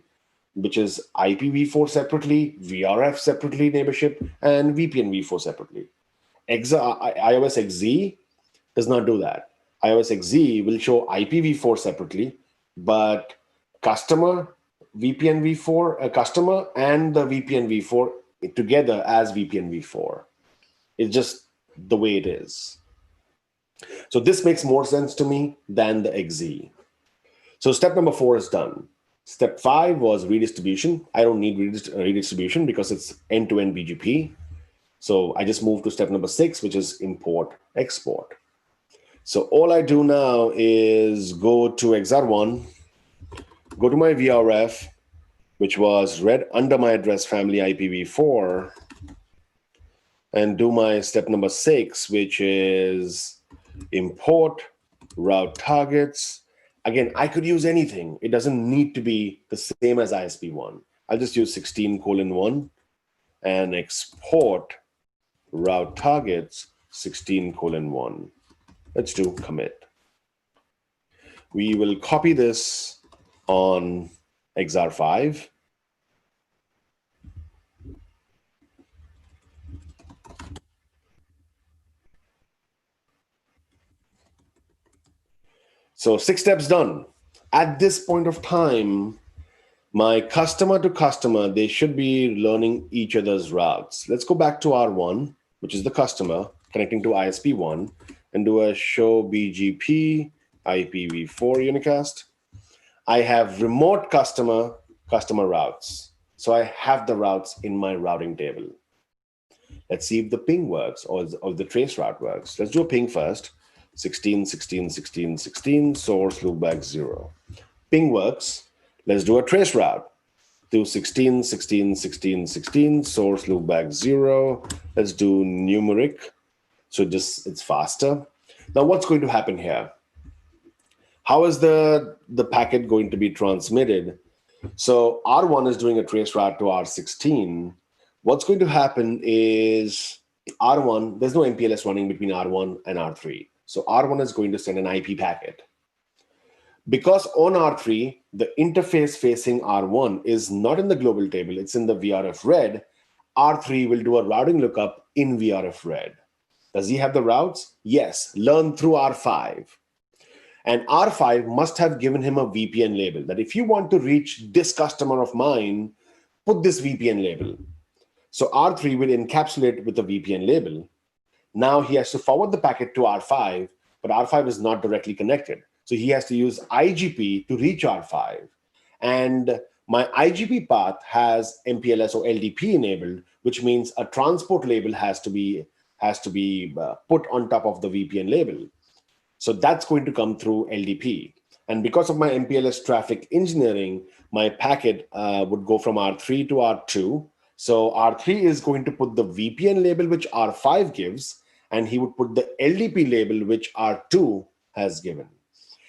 which is IPv4 separately, VRF separately neighborship, and VPN v4 separately. iOS XZ does not do that. iOS XZ will show IPv4 separately, but customer, VPN v4, customer and the VPN v4 together as VPN v4. It's just the way it is. So this makes more sense to me than the XZ. So step number 4 is done. Step 5 was redistribution. I don't need redistribution because it's end-to-end BGP. So I just moved to step number 6, which is import, export. So all I do now is go to XR1, go to my VRF, which was read under my address family IPv4, and do my step number 6, which is import route targets. Again, I could use anything. It doesn't need to be the same as ISP1. I'll just use 16:1 and export route targets 16:1. Let's do commit. We will copy this on XR5. So 6 steps done. At this point of time, my customer to customer, they should be learning each other's routes. Let's go back to R1, which is the customer connecting to ISP1, and do a show BGP IPv4 unicast. I have remote customer routes. So I have the routes in my routing table. Let's see if the ping works or the trace route works. Let's do a ping first. 16, 16, 16, 16, source loopback 0. Ping works. Let's do a trace route. Do 16, 16, 16, 16, source loopback 0. Let's do numeric. So it's faster. Now what's going to happen here? How is the packet going to be transmitted? So R1 is doing a trace route to R16. What's going to happen is R1, there's no MPLS running between R1 and R3. So R1 is going to send an IP packet. Because on R3, the interface facing R1 is not in the global table, it's in the VRF red, R3 will do a routing lookup in VRF red. Does he have the routes? Yes, learn through R5. And R5 must have given him a VPN label that if you want to reach this customer of mine, put this VPN label. So R3 will encapsulate with the VPN label. Now he has to forward the packet to R5, but R5 is not directly connected. So he has to use IGP to reach R5. And my IGP path has MPLS or LDP enabled, which means a transport label has to be put on top of the VPN label. So that's going to come through LDP. And because of my MPLS traffic engineering, my packet would go from R3 to R2. So R3 is going to put the VPN label, which R5 gives, and he would put the LDP label, which R2 has given.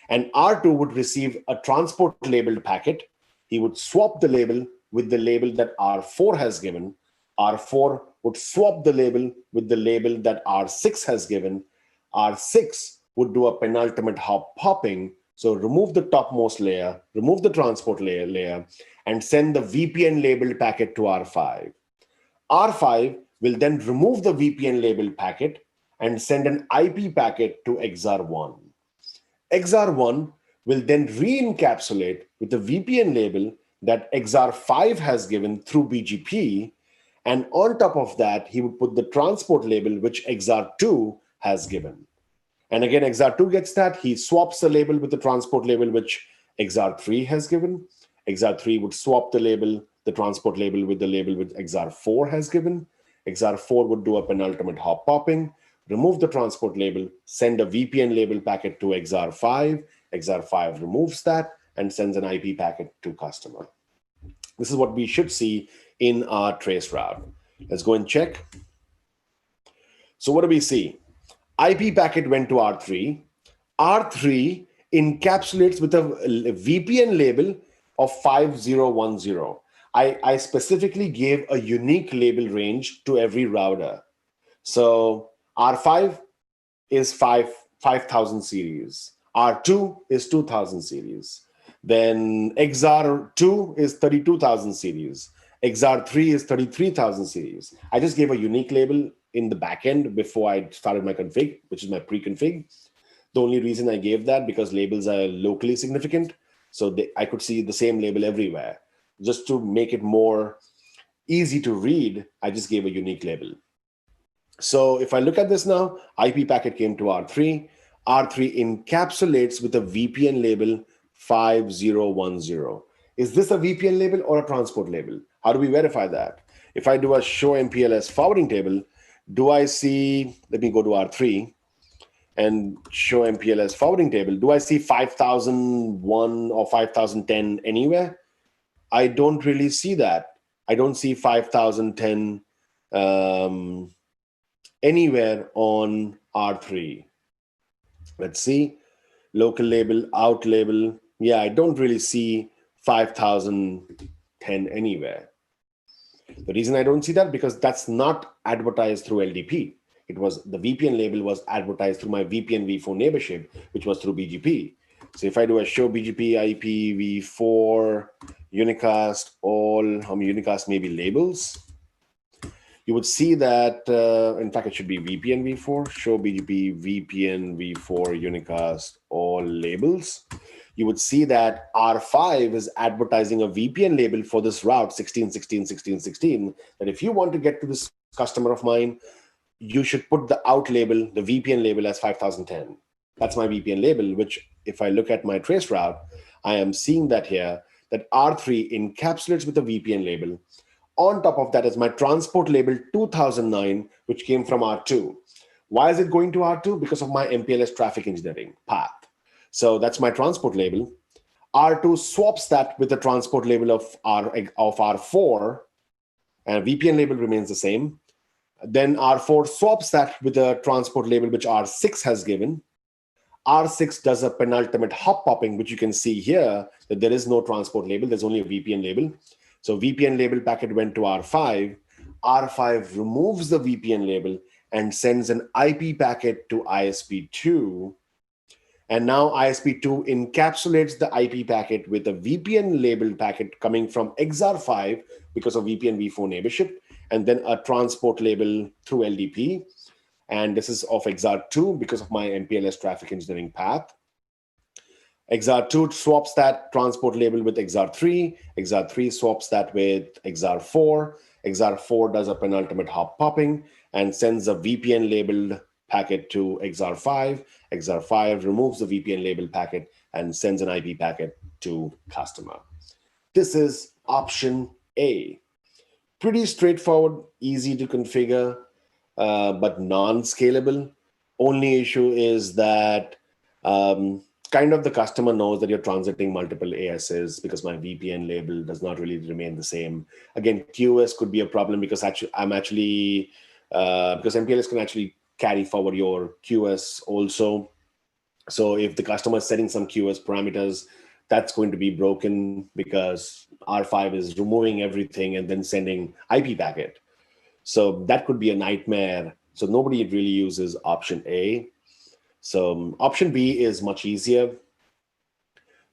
And R2 would receive a transport labeled packet. He would swap the label with the label that R4 has given. R4 would swap the label with the label that R6 has given. R6 would do a penultimate hopping. So remove the topmost layer, remove the transport layer, and send the VPN labeled packet to R5. R5 will then remove the VPN labeled packet and send an IP packet to XR1. XR1 will then re-encapsulate with the VPN label that XR5 has given through BGP. And on top of that, he would put the transport label, which XR2 has given. And again, XR2 gets that. He swaps the label with the transport label, which XR3 has given. XR3 would swap the transport label with the label which XR4 has given. XR4 would do a penultimate hop popping, remove the transport label, send a VPN label packet to XR5. XR5 removes that and sends an IP packet to customer. This is what we should see in our trace route. Let's go and check. So what do we see? IP packet went to R3. R3 encapsulates with a VPN label of 5010. I specifically gave a unique label range to every router. So R5 is 5,000 series. R2 is 2,000 series. Then XR2 is 32,000 series. XR3 is 33,000 series. I just gave a unique label in the backend before I started my config, which is my pre-config. The only reason I gave that because labels are locally significant. So I could see the same label everywhere. Just to make it more easy to read, I just gave a unique label. So if I look at this now, IP packet came to R3. R3 encapsulates with a VPN label 5010. Is this a VPN label or a transport label? How do we verify that? If I do a show MPLS forwarding table, do I see, let me go to R3 and show MPLS forwarding table. Do I see 5001 or 5010 anywhere? I don't really see that. I don't see 5010 anywhere on R3. Let's see, local label, out label. Yeah, I don't really see 5010 anywhere. The reason I don't see that because that's not advertised through LDP. It was the VPN label was advertised through my VPN v4 neighborship, which was through BGP. So if I do a show BGP IP v4 unicast all unicast maybe labels, you would see that, in fact, it should be VPN v4, show BGP VPN v4 unicast all labels. You would see that R5 is advertising a VPN label for this route 16.16.16.16, that if you want to get to this customer of mine, you should put the out label, the VPN label as 5010. That's my VPN label, which if I look at my trace route, I am seeing that here, that R3 encapsulates with a VPN label. On top of that is my transport label 2009, which came from R2. Why is it going to R2? Because of my MPLS traffic engineering path. So that's my transport label. R2 swaps that with the transport label of R4, and VPN label remains the same. Then R4 swaps that with the transport label which R6 has given. R6 does a penultimate hop popping, which you can see here that there is no transport label, there's only a VPN label. So VPN label packet went to R5. R5 removes the VPN label and sends an IP packet to ISP2. And now ISP2 encapsulates the IP packet with a VPN labeled packet coming from XR5 because of VPN v4 neighborship, and then a transport label through LDP. And this is of XR2 because of my MPLS traffic engineering path. XR2 swaps that transport label with XR3. XR3 swaps that with XR4. XR4 does a penultimate hop popping and sends a VPN labeled packet to XR5. XR5 removes the VPN label packet and sends an IP packet to customer. This is option A. Pretty straightforward, easy to configure, but non-scalable. Only issue is that kind of the customer knows that you're transiting multiple ASs because my VPN label does not really remain the same. Again, QoS could be a problem because because MPLS can actually carry forward your QoS also. So if the customer is setting some QoS parameters, that's going to be broken because R5 is removing everything and then sending IP packet. So that could be a nightmare. So nobody really uses option A. So option B is much easier.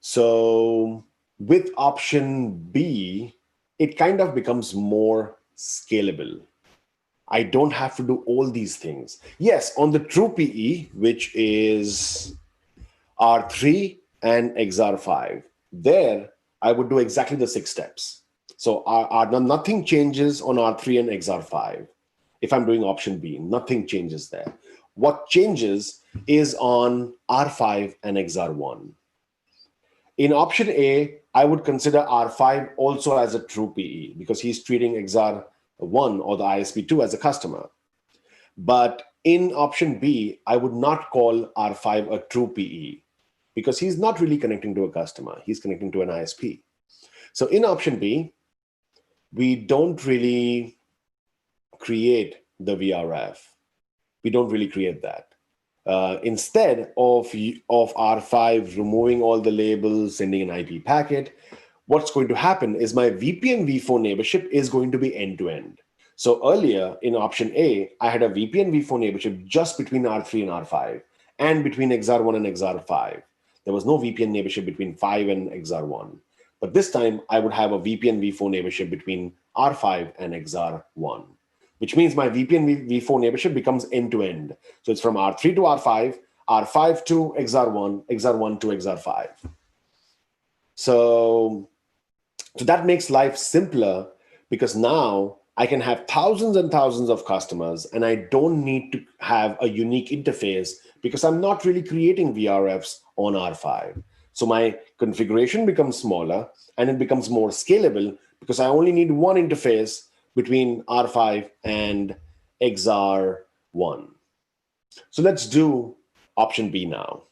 So with option B, it kind of becomes more scalable. I don't have to do all these things. Yes, on the true PE, which is R3 and XR5, there I would do exactly the 6 steps. So nothing changes on R3 and XR5. If I'm doing option B, nothing changes there. What changes is on R5 and XR1. In option A, I would consider R5 also as a true PE because he's treating XR1 or the ISP2 as a customer. But in option B, I would not call R5 a true PE because he's not really connecting to a customer. He's connecting to an ISP. So in option B, we don't really create the VRF. We don't really create that. Instead of R5 removing all the labels, sending an IP packet, what's going to happen is my VPN v4 neighborship is going to be end-to-end. So earlier in option A, I had a VPN v4 neighborship just between R3 and R5 and between XR1 and XR5. There was no VPN neighborship between 5 and XR1. But this time I would have a VPN v4 neighborship between R5 and XR1, which means my VPN v4 neighborship becomes end-to-end. So it's from R3 to R5, R5 to XR1, XR1 to XR5. So that makes life simpler because now I can have thousands and thousands of customers and I don't need to have a unique interface because I'm not really creating VRFs on R5. So my configuration becomes smaller and it becomes more scalable because I only need one interface between R5 and XR1. So let's do option B now.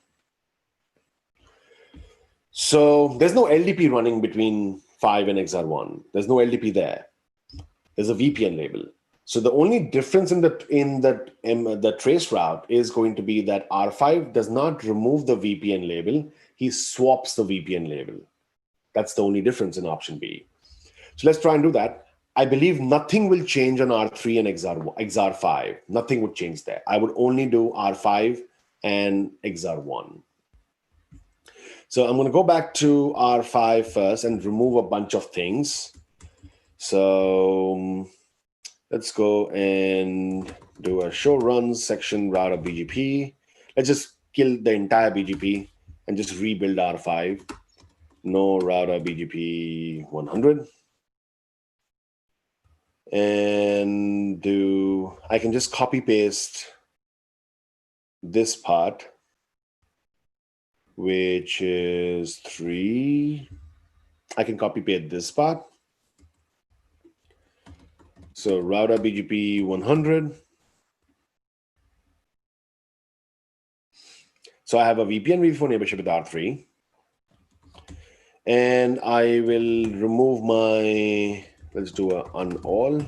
So there's no LDP running between 5 and XR1. There's no LDP there. There's a VPN label. So the only difference in the trace route is going to be that R5 does not remove the VPN label. He swaps the VPN label. That's the only difference in option B. So let's try and do that. I believe nothing will change on R3 and XR5. Nothing would change there. I would only do R5 and XR1. So I'm going to go back to R5 first and remove a bunch of things. So let's go and do a show runs section router BGP. Let's just kill the entire BGP and just rebuild R5. No router BGP 100. And I can just copy paste this part, which is 3. I can copy paste this part. So router BGP 100. So I have a VPN v4 neighborship with R3. And I will remove my, let's do a unall.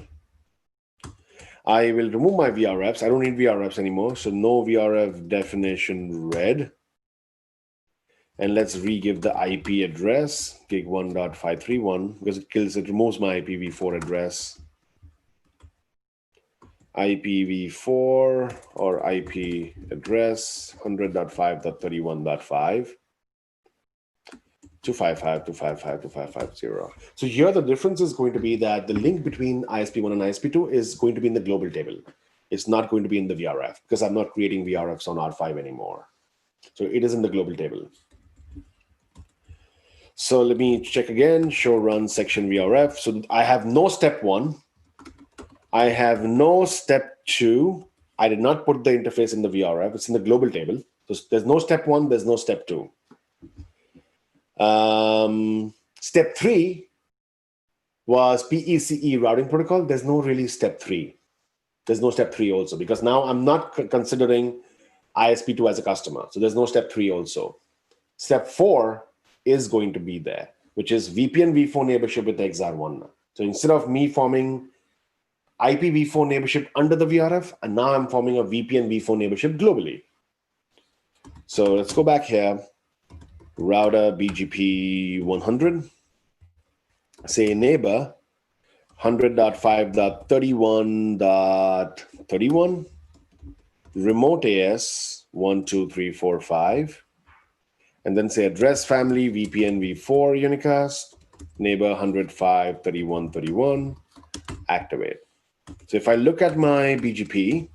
I will remove my VRFs. I don't need VRFs anymore. So no VRF definition red. And let's re-give the IP address, gig 1.531, because it removes my IPv4 address. IPv4 or IP address 100.5.31.5. 255.255.255.0. So here the difference is going to be that the link between ISP1 and ISP2 is going to be in the global table. It's not going to be in the VRF because I'm not creating VRFs on R5 anymore. So it is in the global table. So let me check again, show run section VRF. So I have no step 1. I have no step 2. I did not put the interface in the VRF. It's in the global table. So there's no step 1, there's no step 2. Step 3 was PECE routing protocol. There's no really step 3. There's no step 3 also because now I'm not considering ISP2 as a customer. So there's no step 3 also. Step 4 is going to be there, which is VPN v4 neighborship with XR1. So instead of me forming IPv4 neighborship under the VRF, and now I'm forming a VPN v4 neighborship globally. So let's go back here. Router BGP 100, say neighbor 100.5.31.31, remote AS 12345, and then say address family VPN v4 unicast, neighbor 105.31.31, activate. So if I look at my BGP,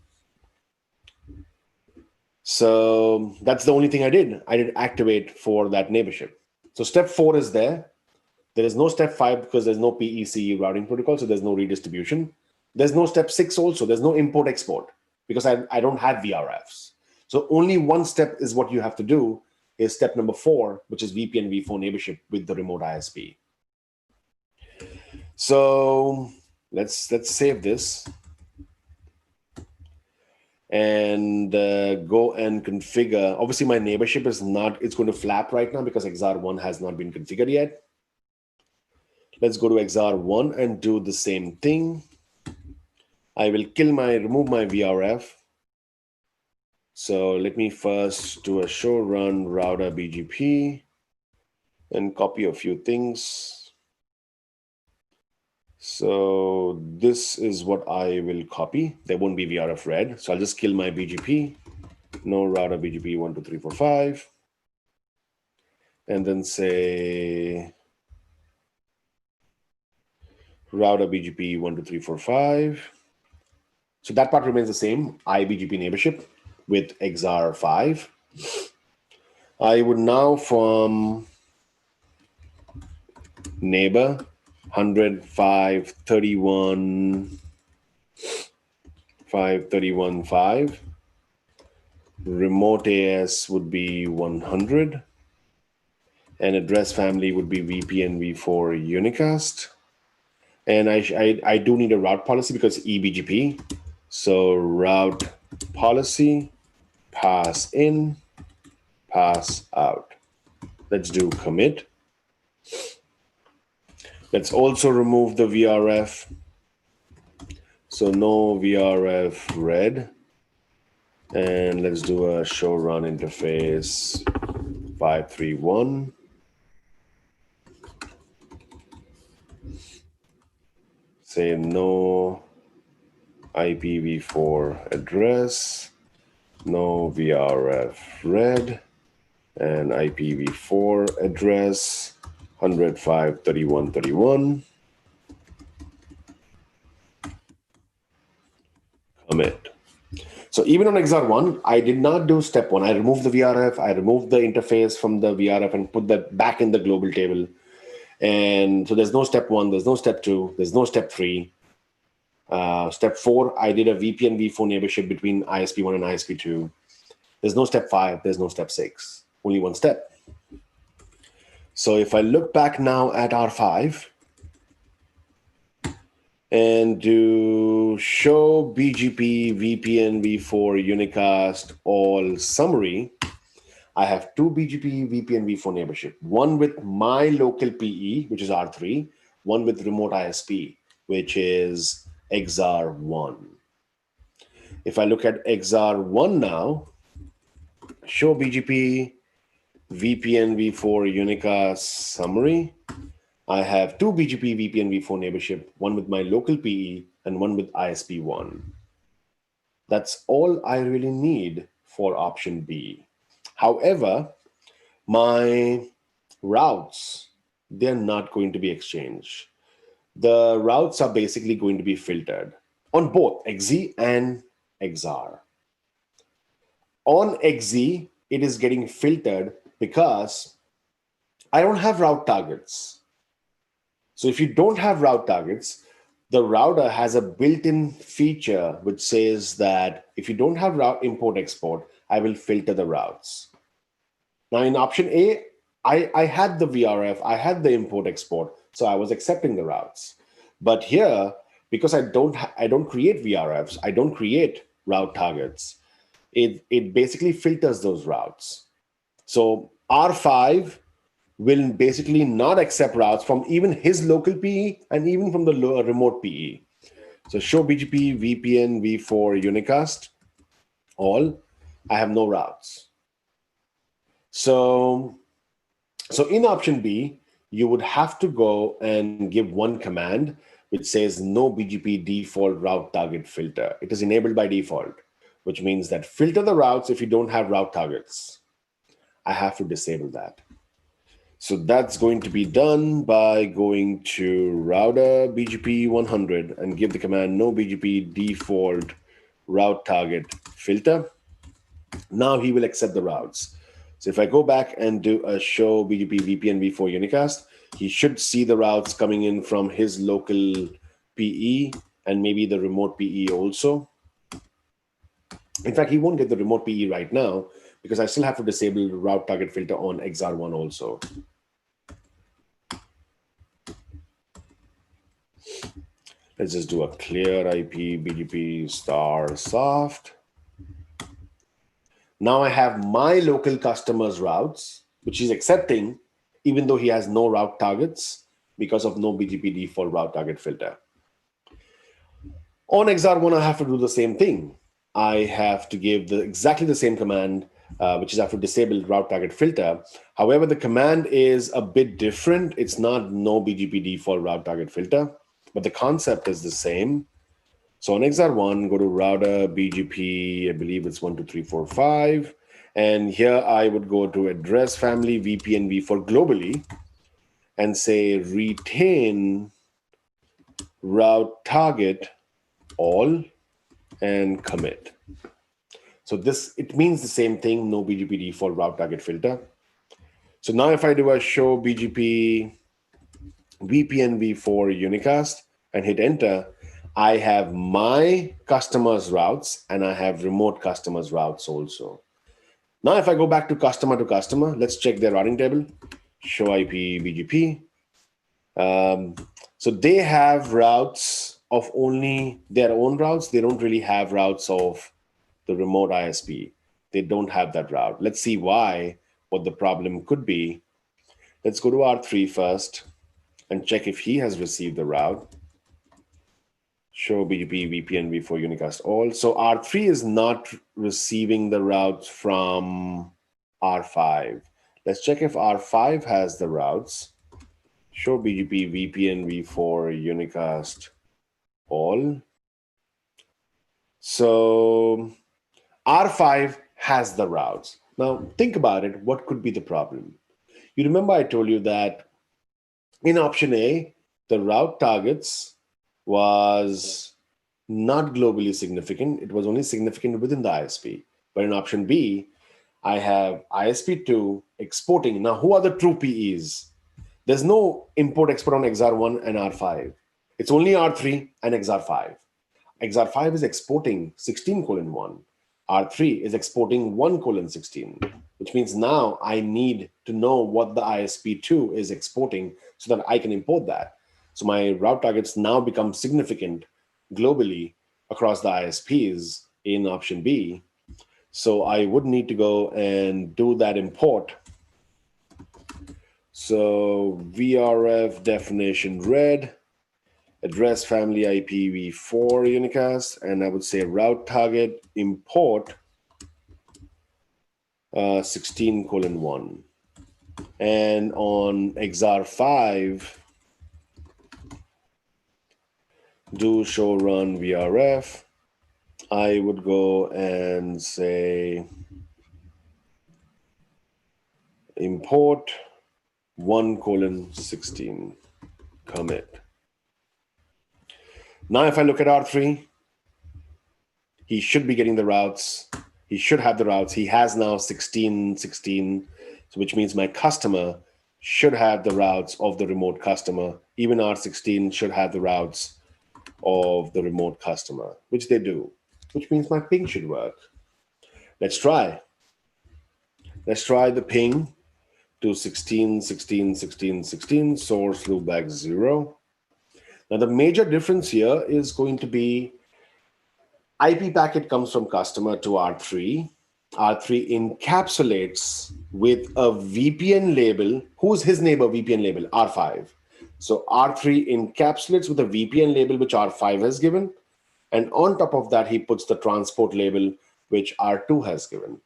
so that's the only thing I did. I did activate for that neighborship. So step 4 is there. There is no step 5 because there's no PECE routing protocol, so there's no redistribution. There's no step 6 also. There's no import export because I don't have VRFs. So only one step is what you have to do is step number 4, which is VPN v4 neighborship with the remote ISP. So let's save this. And go and configure. Obviously, my neighborship is not, it's going to flap right now because XR1 has not been configured yet. Let's go to XR1 and do the same thing. I will remove my VRF. So let me first do a show run router BGP and copy a few things. So this is what I will copy. There won't be VRF red. So I'll just kill my BGP. No router BGP 12345. And then say router BGP 12345. So that part remains the same. Bgp Neighborship with XR5. I would now form neighbor 105.31.5. Remote AS would be 100. And address family would be VPN v4 unicast. And I do need a route policy because eBGP. So route policy, pass in, pass out. Let's do commit. Let's also remove the VRF. So no VRF red. And let's do a show run interface 531. Say no IPv4 address, no VRF red, and IPv4 address 105.31.31. Commit. So even on XR1, I did not do step 1. I removed the VRF, I removed the interface from the VRF and put that back in the global table. And so there's no step 1, there's no step 2, there's no step 3. Step 4, I did a VPN v4 neighborship between ISP1 and ISP2. There's no step 5, there's no step 6, only one step. So if I look back now at R5 and do show BGP VPN v4 unicast all summary, I have two BGP VPN v4 neighborship, one with my local PE, which is R3, one with remote ISP, which is XR1. If I look at XR1 now, show BGP VPN v4 unicast summary, I have two BGP VPN v4 neighborship, one with my local PE and one with ISP1. That's all I really need for option B. However, my routes, they're not going to be exchanged. The routes are basically going to be filtered on both XZ and XR. On XZ, it is getting filtered because I don't have route targets. So if you don't have route targets, the router has a built-in feature which says that if you don't have route import export, I will filter the routes. Now in option A, I had the VRF, I had the import export, so I was accepting the routes. But here, because I don't create VRFs, I don't create route targets, it basically filters those routes. So R5 will basically not accept routes from even his local PE and even from the remote PE. So show BGP VPN v4 unicast all, I have no routes. So in option B, you would have to go and give one command which says no BGP default route target filter. It is enabled by default, which means that filter the routes if you don't have route targets. I have to disable that. So that's going to be done by going to router BGP 100 and give the command no BGP default route target filter. Now he will accept the routes. So if I go back and do a show BGP VPN v4 unicast, he should see the routes coming in from his local PE and maybe the remote PE also. In fact, he won't get the remote PE right now because I still have to disable the route target filter on XR1 also. Let's just do a clear IP BGP star soft. Now I have my local customer's routes, which he's accepting, even though he has no route targets because of no BGP default route target filter. On XR1, I have to do the same thing. I have to give exactly the same command, which is I have to disable route target filter. However, the command is a bit different. It's not no BGP default route target filter, but the concept is the same. So on XR1, go to router BGP, I believe it's 12345. And here I would go to address family VPN v4 globally and say retain route target all and commit. So it means the same thing, no BGP default route target filter. So now if I do a show BGP VPN v4 unicast and hit enter, I have my customers' routes and I have remote customers' routes also. Now, if I go back to customer, let's check their routing table, show IP BGP. So they have routes of only their own routes. They don't really have routes of the remote ISP. They don't have that route. Let's see why, what the problem could be. Let's go to R3 first and check if he has received the route. Show BGP VPN v4 unicast all. So R3 is not receiving the routes from R5. Let's check if R5 has the routes. Show BGP VPN v4 unicast all. So R5 has the routes. Now think about it. What could be the problem? You remember I told you that in option A, the route targets was not globally significant. It was only significant within the ISP. But in option B, I have ISP2 exporting. Now, who are the true PEs? There's no import export on XR1 and R5. It's only R3 and XR5. XR5 is exporting 16:1. R3 is exporting 1:16, which means now I need to know what the ISP2 is exporting so that I can import that. So my route targets now become significant globally across the ISPs in option B. So I would need to go and do that import. So VRF definition red, address family IPv4 unicast, and I would say route target import 16:1. And on XR5, do show run VRF. I would go and say import 1:16 commit. Now, if I look at R3, he should be getting the routes. He should have the routes. He has now 16:16, so which means my customer should have the routes of the remote customer. Even R16 should have the routes of the remote customer, which they do, which means my ping should work. Let's try. Let's try the ping to 16:16:16:16, source loopback 0. Now, the major difference here is going to be IP packet comes from customer to R3. R3 encapsulates with a VPN label. Who's his neighbor VPN label? R5. So R3 encapsulates with a VPN label which R5 has given. And on top of that, he puts the transport label which R2 has given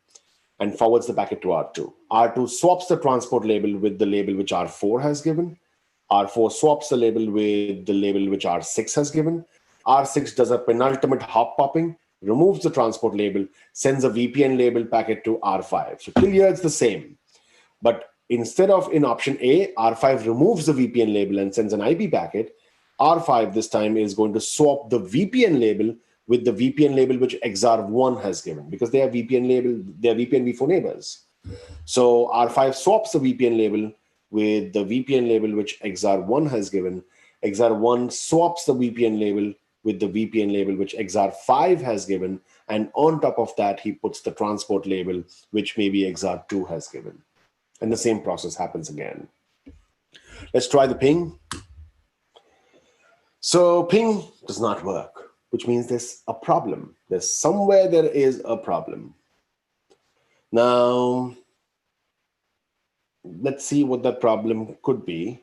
and forwards the packet to R2. R2 swaps the transport label with the label which R4 has given. R4 swaps the label with the label which R6 has given. R6 does a penultimate hop popping, removes the transport label, sends a VPN label packet to R5. So till here it's the same. But instead of in option A, R5 removes the VPN label and sends an IP packet, R5 this time is going to swap the VPN label with the VPN label which XR1 has given, because they are VPN v4 neighbors. So R5 swaps the VPN label with the VPN label which XR1 has given. XR1 swaps the VPN label with the VPN label which XR5 has given. And on top of that, he puts the transport label which maybe XR2 has given. And the same process happens again. Let's try the ping. So ping does not work, which means there's a problem. There's somewhere there is a problem. Now, let's see what that problem could be.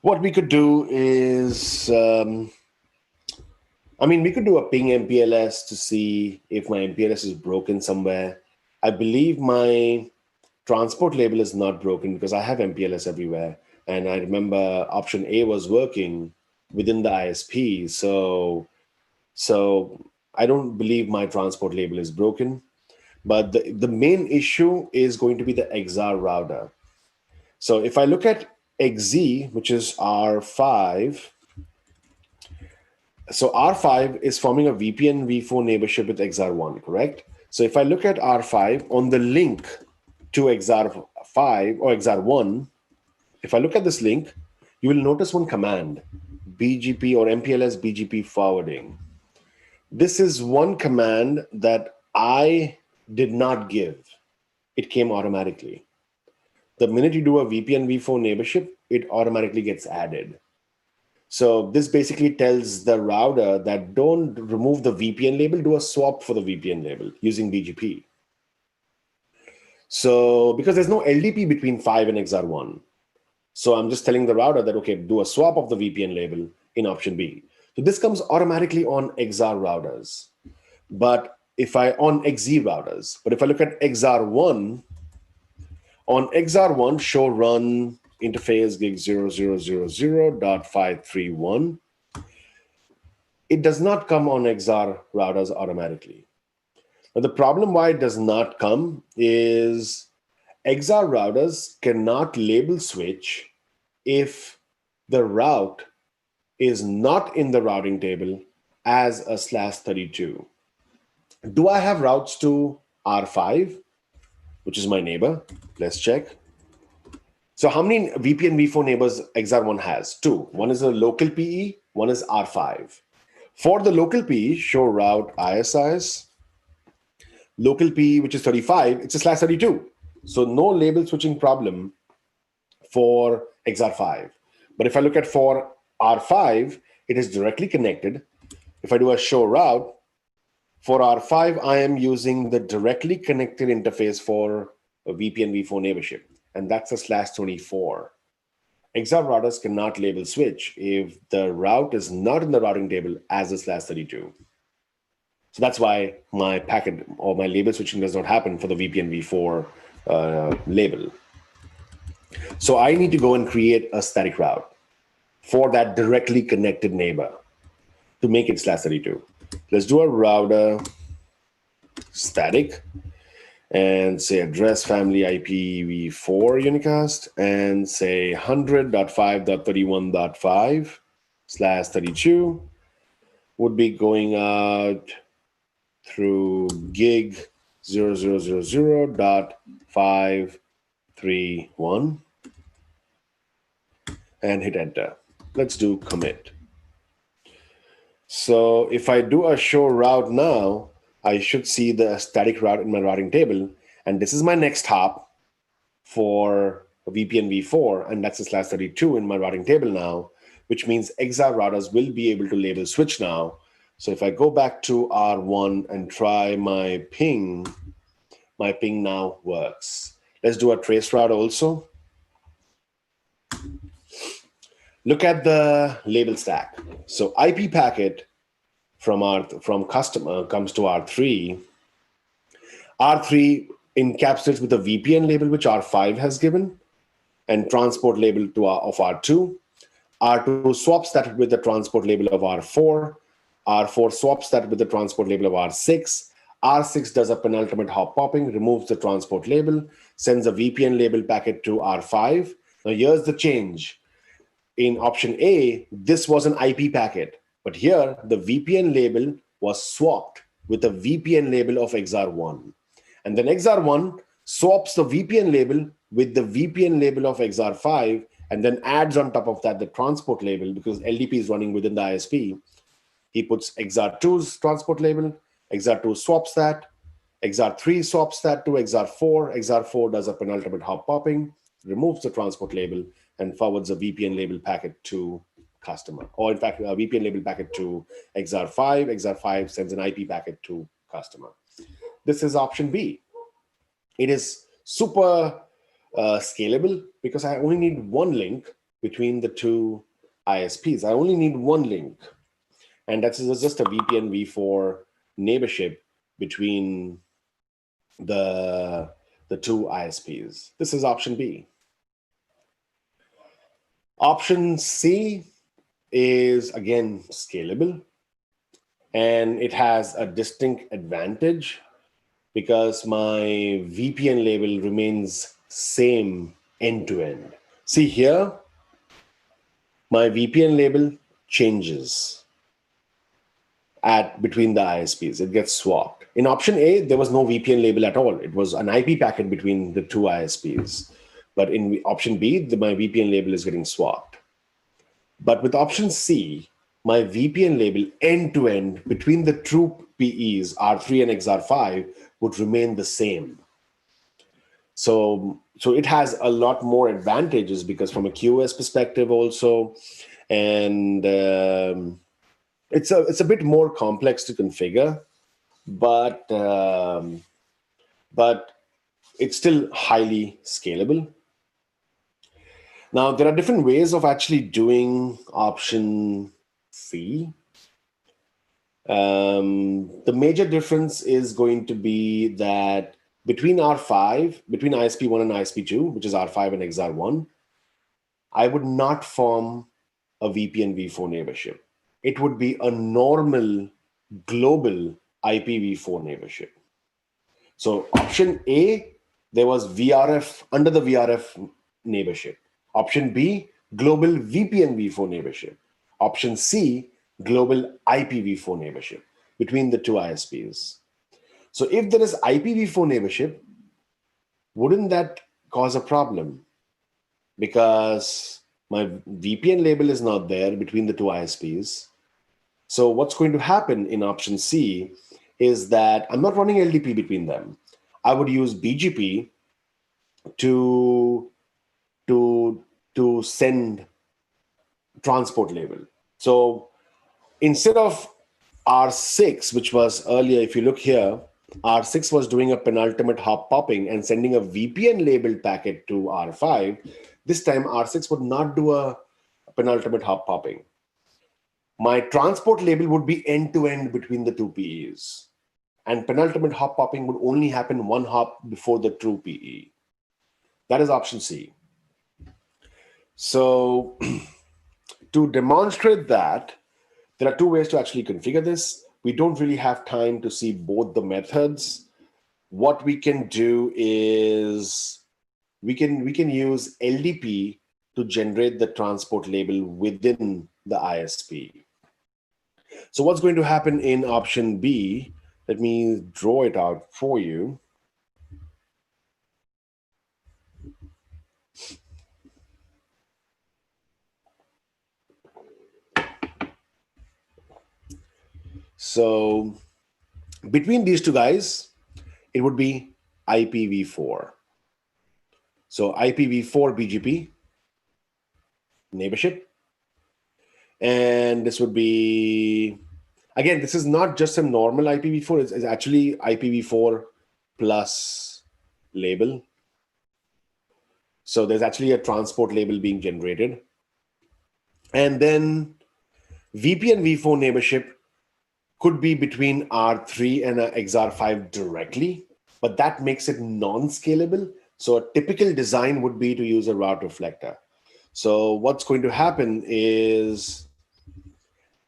What we could do is, we could do a ping MPLS to see if my MPLS is broken somewhere. I believe my transport label is not broken because I have MPLS everywhere. And I remember option A was working within the ISP. So I don't believe my transport label is broken. But the main issue is going to be the XR router. So if I look at XZ, which is R5, so R5 is forming a VPN v4 neighborship with XR1, correct? So if I look at R5 on the link to XR5 or XR1, if I look at this link, you will notice one command, BGP or MPLS BGP forwarding. This is one command that I did not give. It came automatically. The minute you do a VPN v4 neighborship, it automatically gets added. So this basically tells the router that don't remove the VPN label, do a swap for the VPN label using BGP. So because there's no LDP between 5 and XR1. So I'm just telling the router that, okay, do a swap of the VPN label in option B. So this comes automatically on XR routers. But if I on XZ routers, but if I look at XR1, on XR1 show run interface gig 0000.531, it does not come on XR routers automatically. But the problem why it does not come is XR routers cannot label switch if the route is not in the routing table as a /32. Do I have routes to R5, which is my neighbor? Let's check. So how many VPN v4 neighbors XR1 has? 2. One is a local PE, one is R5. For the local PE, show route ISIs, local PE, which is 35, it's a /32. So no label switching problem for XR5. But if I look at for R5, it is directly connected. If I do a show route, for R5, I am using the directly connected interface for a VPN v4 neighborship, and that's a /24. XR routers cannot label switch if the route is not in the routing table as a /32. So that's why my packet or my label switching does not happen for the VPN v4 label. So I need to go and create a static route for that directly connected neighbor to make it /32. Let's do a router static and say address family IPv4 unicast and say 100.5.31.5/32 would be going out through gig 0000.531 and hit enter. Let's do commit. So if I do a show route now, I should see the static route in my routing table. And this is my next hop for a VPN v4, and that's a /32 in my routing table now, which means XR routers will be able to label switch now. So if I go back to R1 and try my ping now works. Let's do a trace route also. Look at the label stack. So IP packet from customer comes to R3. R3 encapsulates with a VPN label, which R5 has given, and transport label of R2. R2 swaps that with the transport label of R4. R4 swaps that with the transport label of R6. R6 does a penultimate hop popping, removes the transport label, sends a VPN label packet to R5. Now here's the change. In option A, this was an IP packet, but here the VPN label was swapped with a VPN label of XR1. And then XR1 swaps the VPN label with the VPN label of XR5 and then adds on top of that the transport label because LDP is running within the ISP. He puts XR2's transport label, XR2 swaps that, XR3 swaps that to XR4, XR4 does a penultimate hop popping, removes the transport label, and forwards a VPN label packet to customer. Or in fact, a VPN label packet to XR5, XR5 sends an IP packet to customer. This is option B. It is super scalable because I only need one link between the two ISPs. I only need one link. And that's just a VPN v4 neighborship between the two ISPs. This is option B. Option C is, again, scalable. And it has a distinct advantage because my VPN label remains same end to end. See here, my VPN label changes between the ISPs. It gets swapped. In option A, there was no VPN label at all. It was an IP packet between the two ISPs. But in option B, my VPN label is getting swapped. But with option C, my VPN label end-to-end between the two PEs, R3 and XR5, would remain the same. So it has a lot more advantages because from a QoS perspective also, and it's a bit more complex to configure, but it's still highly scalable. Now, there are different ways of actually doing option C. The major difference is going to be that between R5, between ISP1 and ISP2, which is R5 and XR1, I would not form a VPN v4 neighborship. It would be a normal global IPv4 neighborship. So option A, there was VRF under the VRF neighborship. Option B, global VPN v4 neighborship. Option C, global IPv4 neighborship between the two ISPs. So if there is IPv4 neighborship, wouldn't that cause a problem? Because my VPN label is not there between the two ISPs. So what's going to happen in option C is that I'm not running LDP between them. I would use BGP to send transport label. So instead of R6, which was earlier, if you look here, R6 was doing a penultimate hop popping and sending a VPN labeled packet to R5. This time R6 would not do a penultimate hop popping. My transport label would be end-to-end between the two PEs. And penultimate hop popping would only happen one hop before the true PE. That is option C. So to demonstrate that, there are two ways to actually configure this. We don't really have time to see both the methods. What we can do is we can use LDP to generate the transport label within the ISP. So what's going to happen in option B? Let me draw it out for you. So between these two guys, it would be IPv4. So IPv4 BGP Neighborship. And this would be, again, this is not just a normal IPv4, it's actually IPv4 plus label. So there's actually a transport label being generated. And then VPN v4 neighborship could be between R3 and XR5 directly, but that makes it non-scalable. So a typical design would be to use a route reflector. So what's going to happen is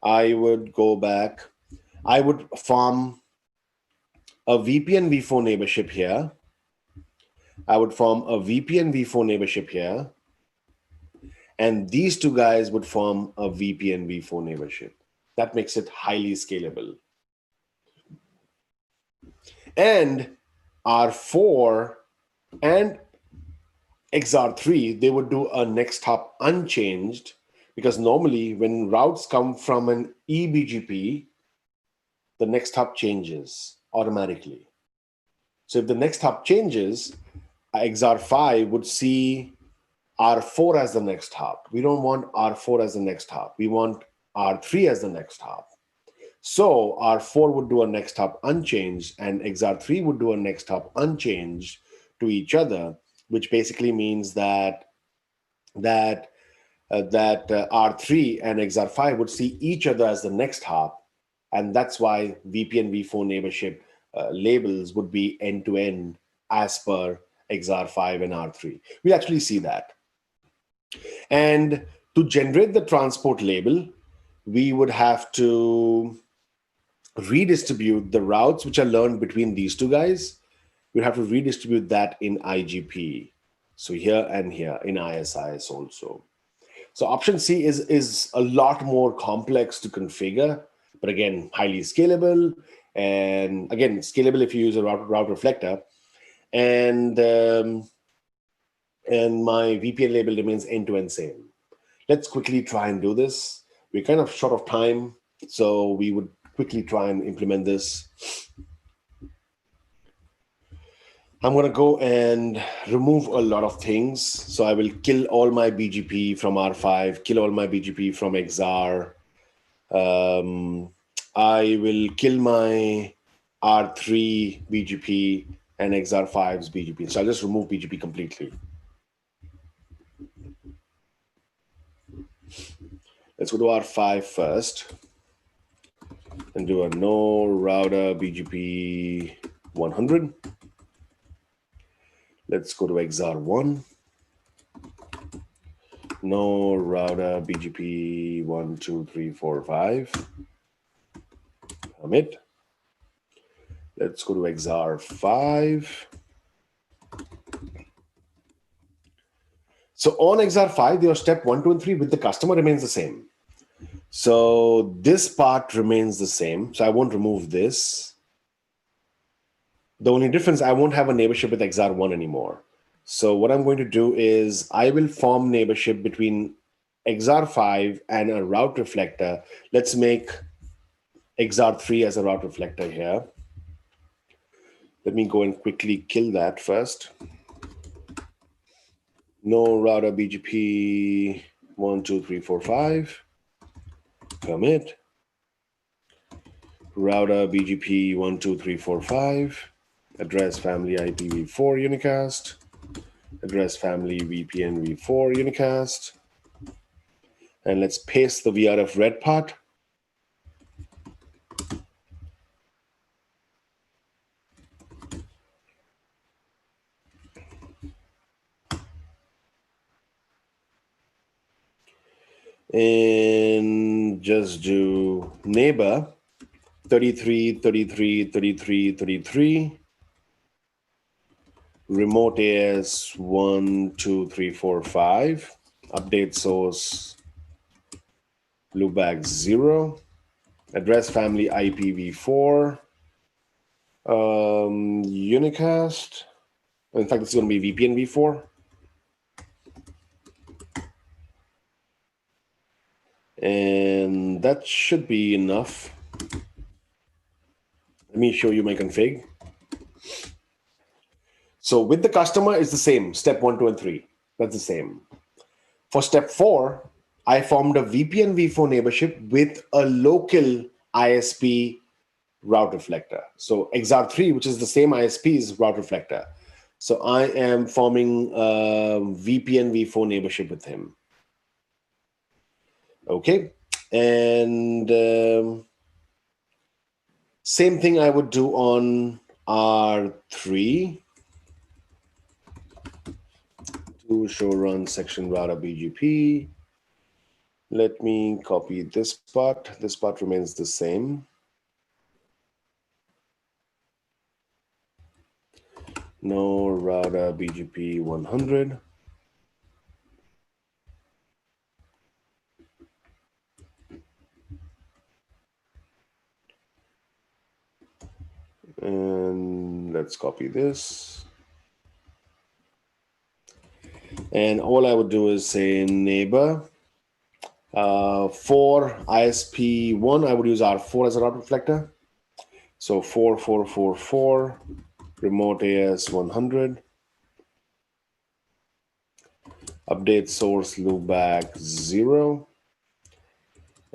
I would go back. I would form a VPN v4 neighborship here. I would form a VPN v4 neighborship here. And these two guys would form a VPN v4 neighborship. That makes it highly scalable. And R4 and XR3, they would do a next hop unchanged, because normally when routes come from an eBGP, the next hop changes automatically. So if the next hop changes, XR5 would see R4 as the next hop. We don't want R4 as the next hop. We want R3 as the next hop. So R4 would do a next hop unchanged, and XR3 would do a next hop unchanged to each other, which basically means that R3 and XR5 would see each other as the next hop, and that's why VPN v4 neighborship labels would be end-to-end as per XR5 and R3. We actually see that. And to generate the transport label, we would have to redistribute the routes which are learned between these two guys. We'd have to redistribute that in IGP. So here and here in ISIS also. So option C is a lot more complex to configure, but again, highly scalable. And again, scalable if you use a route reflector. And my VPN label remains end-to-end same. Let's quickly try and do this. We're kind of short of time, so we would quickly try and implement this. I'm going to go and remove a lot of things. So I will kill all my BGP from R5, kill all my BGP from XR. I will kill my R3 BGP and XR5's BGP. So I'll just remove BGP completely. Let's go to R5 first and do a no router BGP 100. Let's go to XR1. No router BGP 1, 2, 3, 4, 5. Commit. Let's go to XR5. So on XR5, your step 1, 2, and 3 with the customer remains the same. So this part remains the same. So I won't remove this. The only difference, I won't have a neighborship with XR1 anymore. So what I'm going to do is I will form neighborship between XR5 and a route reflector. Let's make XR3 as a route reflector here. Let me go and quickly kill that first. No router BGP 1, 2, 3, 4, 5. Commit. Router BGP 1, 2, 3, 4, 5. Address family IPv4 unicast. Address family VPN v4 unicast. And let's paste the VRF red part. And just do neighbor 33, 33, 33, 33. Remote AS 1, 2, 3, 4, 5. Update source loopback 0. Address family IPv4. Unicast. In fact, it's going to be VPN v4. And that should be enough. Let me show you my config. So with the customer, it's the same. Step 1, 2, and 3. That's the same. For step 4, I formed a VPN v4 neighborship with a local ISP route reflector. So XR3, which is the same ISP's route reflector. So I am forming a VPN v4 neighborship with him. Okay. And same thing I would do on R3. To show run section router BGP. Let me copy this part. This part remains the same. No router BGP 100. And let's copy this. And all I would do is say neighbor. For ISP1, I would use R4 as a route reflector. So 4444, remote AS 100. Update source loopback 0.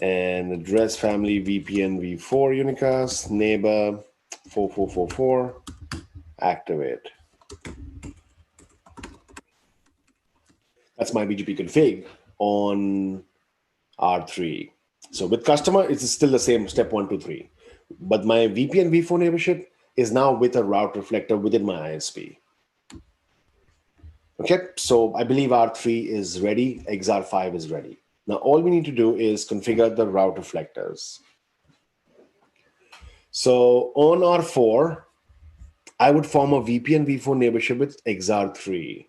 And address family VPN v4 unicast, neighbor 4444, activate. That's my BGP config on R3. So with customer, it's still the same step 1, 2, 3. But my VPN v4 neighborship is now with a route reflector within my ISP. Okay, so I believe R3 is ready, XR5 is ready. Now all we need to do is configure the route reflectors. So on R4, I would form a VPN v4 neighborship with XR3.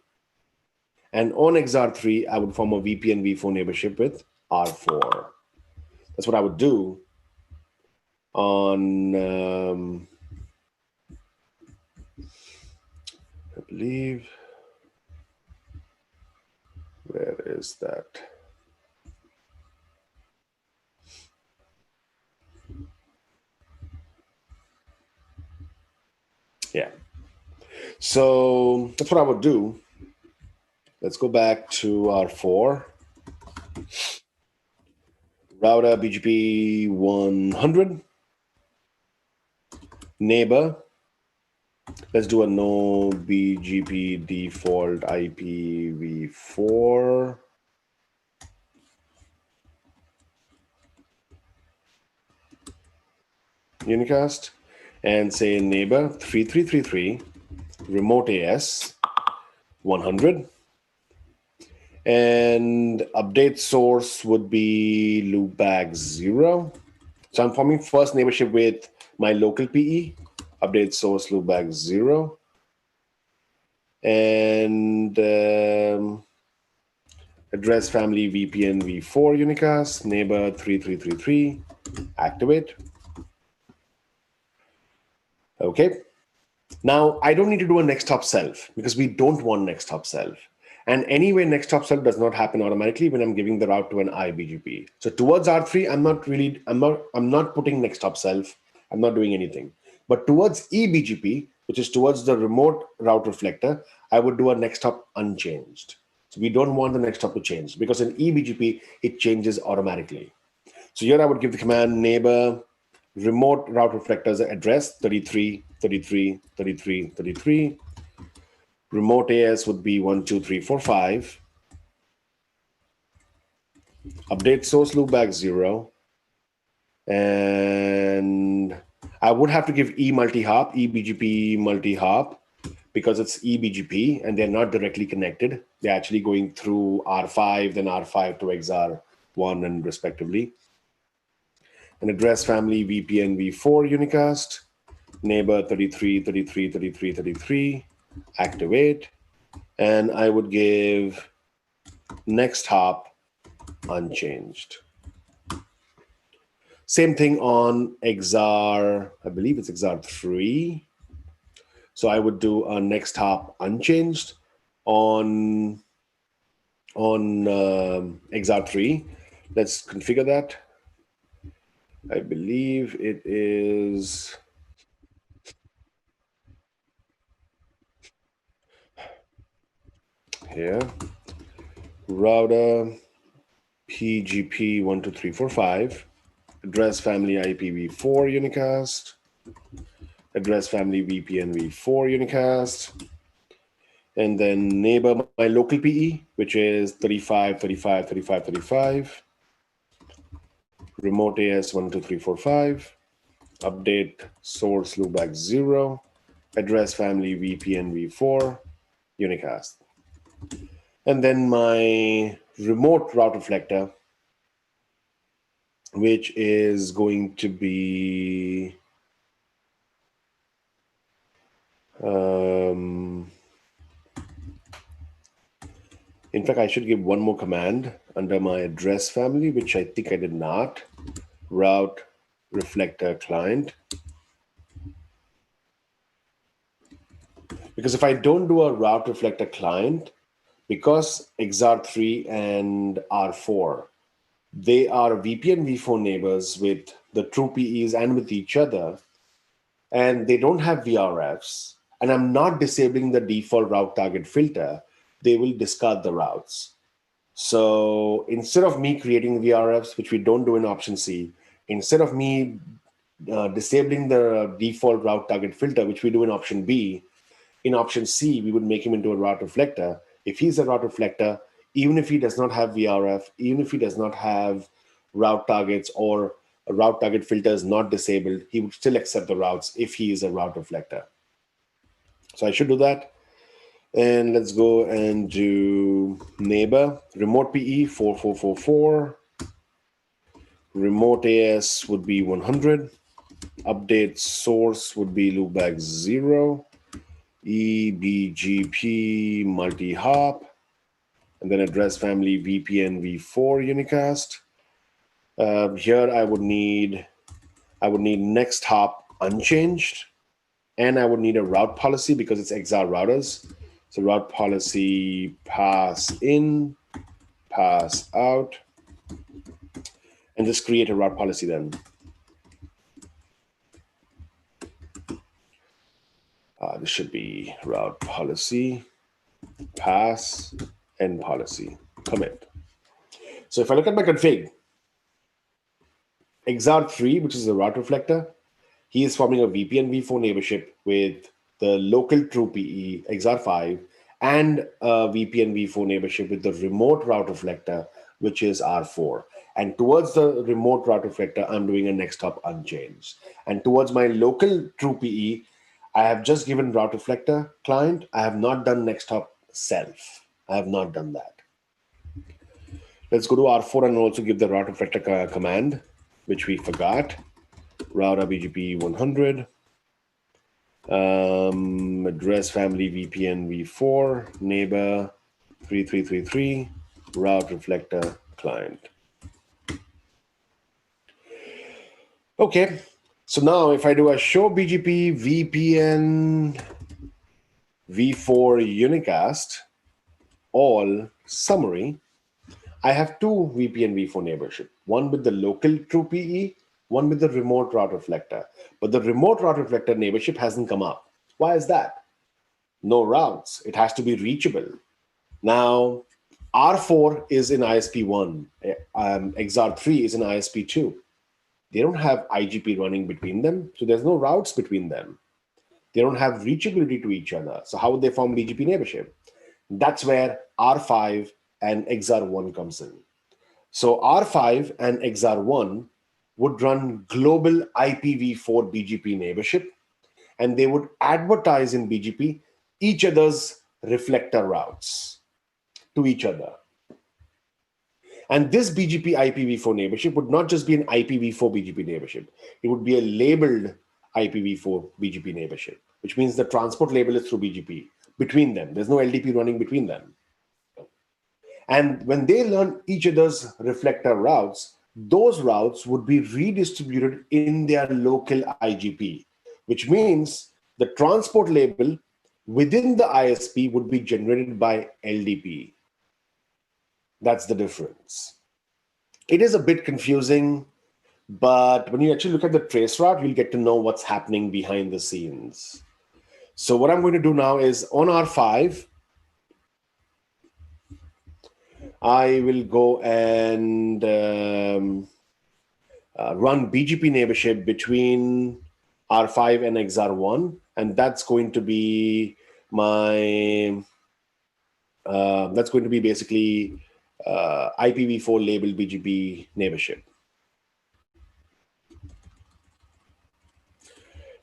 And on XR3, I would form a VPN v4 neighborship with R4. That's what I would do on, I believe, where is that? Yeah. So that's what I would do. Let's go back to R4. Router BGP 100. Neighbor. Let's do a no BGP default IPv4. Unicast. And say neighbor 3333, remote AS 100. And update source would be loopback 0. So I'm forming first neighborship with my local PE, update source loopback 0. And address family VPN v4 unicast, neighbor 3333, activate. Okay. Now I don't need to do a next hop self because we don't want next hop self. And anyway, next hop self does not happen automatically when I'm giving the route to an iBGP. So towards R3, I'm not putting next hop self. I'm not doing anything. But towards eBGP, which is towards the remote route reflector, I would do a next hop unchanged. So we don't want the next hop to change because in eBGP, it changes automatically. So here I would give the command neighbor remote route reflectors address 33, 33, 33, 33. Remote AS would be 1, 2, 3, 4, 5. Update source loopback 0. And I would have to give E multi-hop, eBGP multi-hop, because it's eBGP and they're not directly connected. They're actually going through R5, then R5 to XR1 and respectively. An address family VPN v4 unicast, neighbor 33, 33, 33, 33, activate. And I would give next hop unchanged. Same thing on XR, I believe it's XR3. So I would do a next hop unchanged on XR3. Let's configure that. I believe it is here. Router PGP 12345. Address family IPv4 unicast. Address family VPN v4 unicast. And then neighbor my local PE, which is 35, 35, 35, 35. Remote AS 12345. Update source loopback 0. Address family VPN v4 unicast. And then my remote route reflector, which is going to be in fact, I should give one more command under my address family, which I think I did not. Route reflector client. Because if I don't do a route reflector client, because XR3 and R4, they are VPN v4 neighbors with the true PEs and with each other, and they don't have VRFs, and I'm not disabling the default route target filter, they will discard the routes. So instead of me creating VRFs, which we don't do in option C, instead of me disabling the default route target filter, which we do in option B, in option C, we would make him into a route reflector. If he's a route reflector, even if he does not have VRF, even if he does not have route targets or a route target filter is not disabled, he would still accept the routes if he is a route reflector. So I should do that. And let's go and do neighbor, remote PE 4444. Remote AS would be 100. Update source would be loopback 0. eBGP multi-hop. And then address family VPN v4 unicast. Here I would need next hop unchanged. And I would need a route policy because it's XR routers. So route policy pass in, pass out, and just create a route policy then. This should be route policy, pass, end policy, commit. So if I look at my config, XR3, which is a route reflector, he is forming a VPN v4 neighborship with the local true PE XR5 and a VPN v4 neighborship with the remote route reflector, which is R4. And towards the remote route reflector, I'm doing a next hop unchanged. And towards my local true PE, I have just given route reflector client. I have not done next hop self. I have not done that. Let's go to R4 and also give the route reflector command, which we forgot. Router BGP 100. Address family VPN v4, neighbor 3333, route reflector client. Okay, so now if I do a show BGP VPN v4 unicast, all summary, I have two VPN v4 neighborship, one with the local true PE, one with the remote route reflector. But the remote route reflector neighborship hasn't come up. Why is that? No routes. It has to be reachable. Now, R4 is in ISP1. XR3 is in ISP2. They don't have IGP running between them, so there's no routes between them. They don't have reachability to each other. So how would they form BGP neighborship? That's where R5 and XR1 comes in. So R5 and XR1 would run global IPv4 BGP neighborship, and they would advertise in BGP each other's reflector routes to each other. And this BGP IPv4 neighborship would not just be an IPv4 BGP neighborship. It would be a labeled IPv4 BGP neighborship, which means the transport label is through BGP between them. There's no LDP running between them. And when they learn each other's reflector routes, those routes would be redistributed in their local IGP, which means the transport label within the ISP would be generated by LDP. That's the difference. It is a bit confusing, but when you actually look at the trace route, you'll get to know what's happening behind the scenes. So what I'm going to do now is on R5, I will go and run BGP neighborship between R5 and XR1, and that's going to be my that's going to be basically IPv4 labeled BGP neighborship.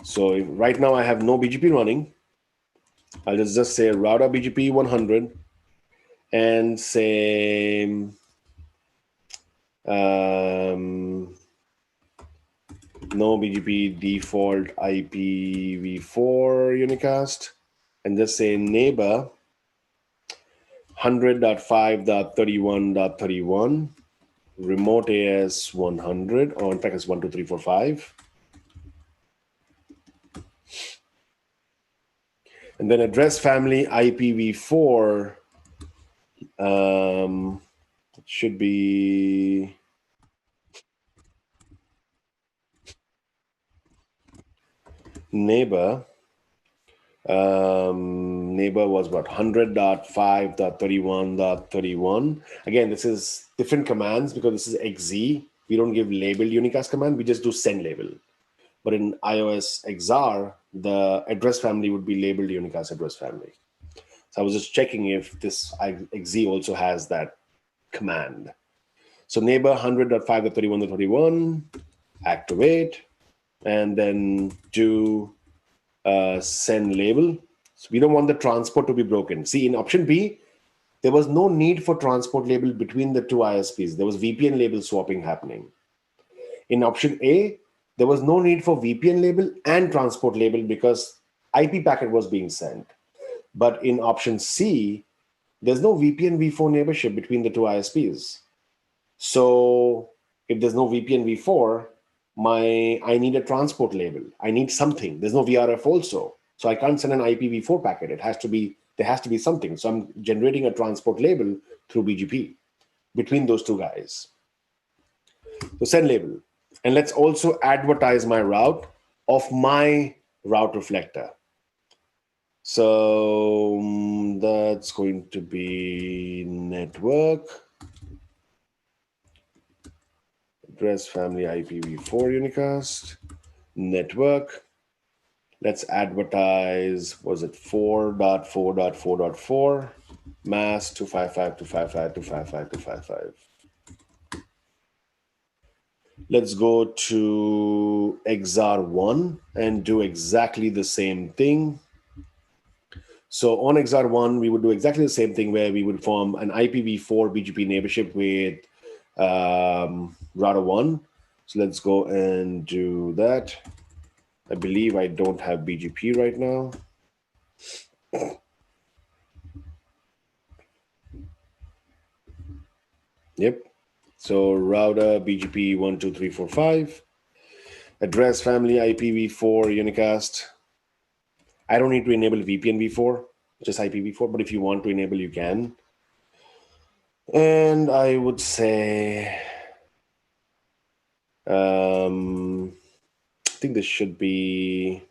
So right now I have no BGP running. I'll just say router BGP 100 and say no BGP default IPv4 unicast, and just say neighbor 100.5.31.31 remote AS 100, or in fact it's 12345. And then address family IPv4 it should be neighbor. Neighbor was what, 100.5.31.31. Again, this is different commands because this is XZ. We don't give labeled unicast command, we just do send label. But in iOS XR, the address family would be labeled unicast address family. So I was just checking if this XZ also has that command. So neighbor 100.5.31.31, activate, and then do send label. So we don't want the transport to be broken. See, in option B, there was no need for transport label between the two ISPs. There was VPN label swapping happening. In option A, there was no need for VPN label and transport label because IP packet was being sent. But in option C, there's no VPN v4 neighborship between the two ISPs. So if there's no VPN v4, I need a transport label. I need something. There's no VRF also. So I can't send an IPv4 packet. There has to be something. So I'm generating a transport label through BGP between those two guys. So send label. And let's also advertise my route of my route reflector. So that's going to be network, address family IPv4 unicast, network. Let's advertise, was it 4.4.4.4, mask 255.255.255.255. Let's go to XR1 and do exactly the same thing. So on XR1, we would do exactly the same thing where we would form an IPv4 BGP neighborship with router 1. So let's go and do that. I believe I don't have BGP right now. Yep. So router BGP 12345, address family IPv4 unicast. I don't need to enable VPN v4, just IPv4, but if you want to enable, you can. And I would say, I think this should be,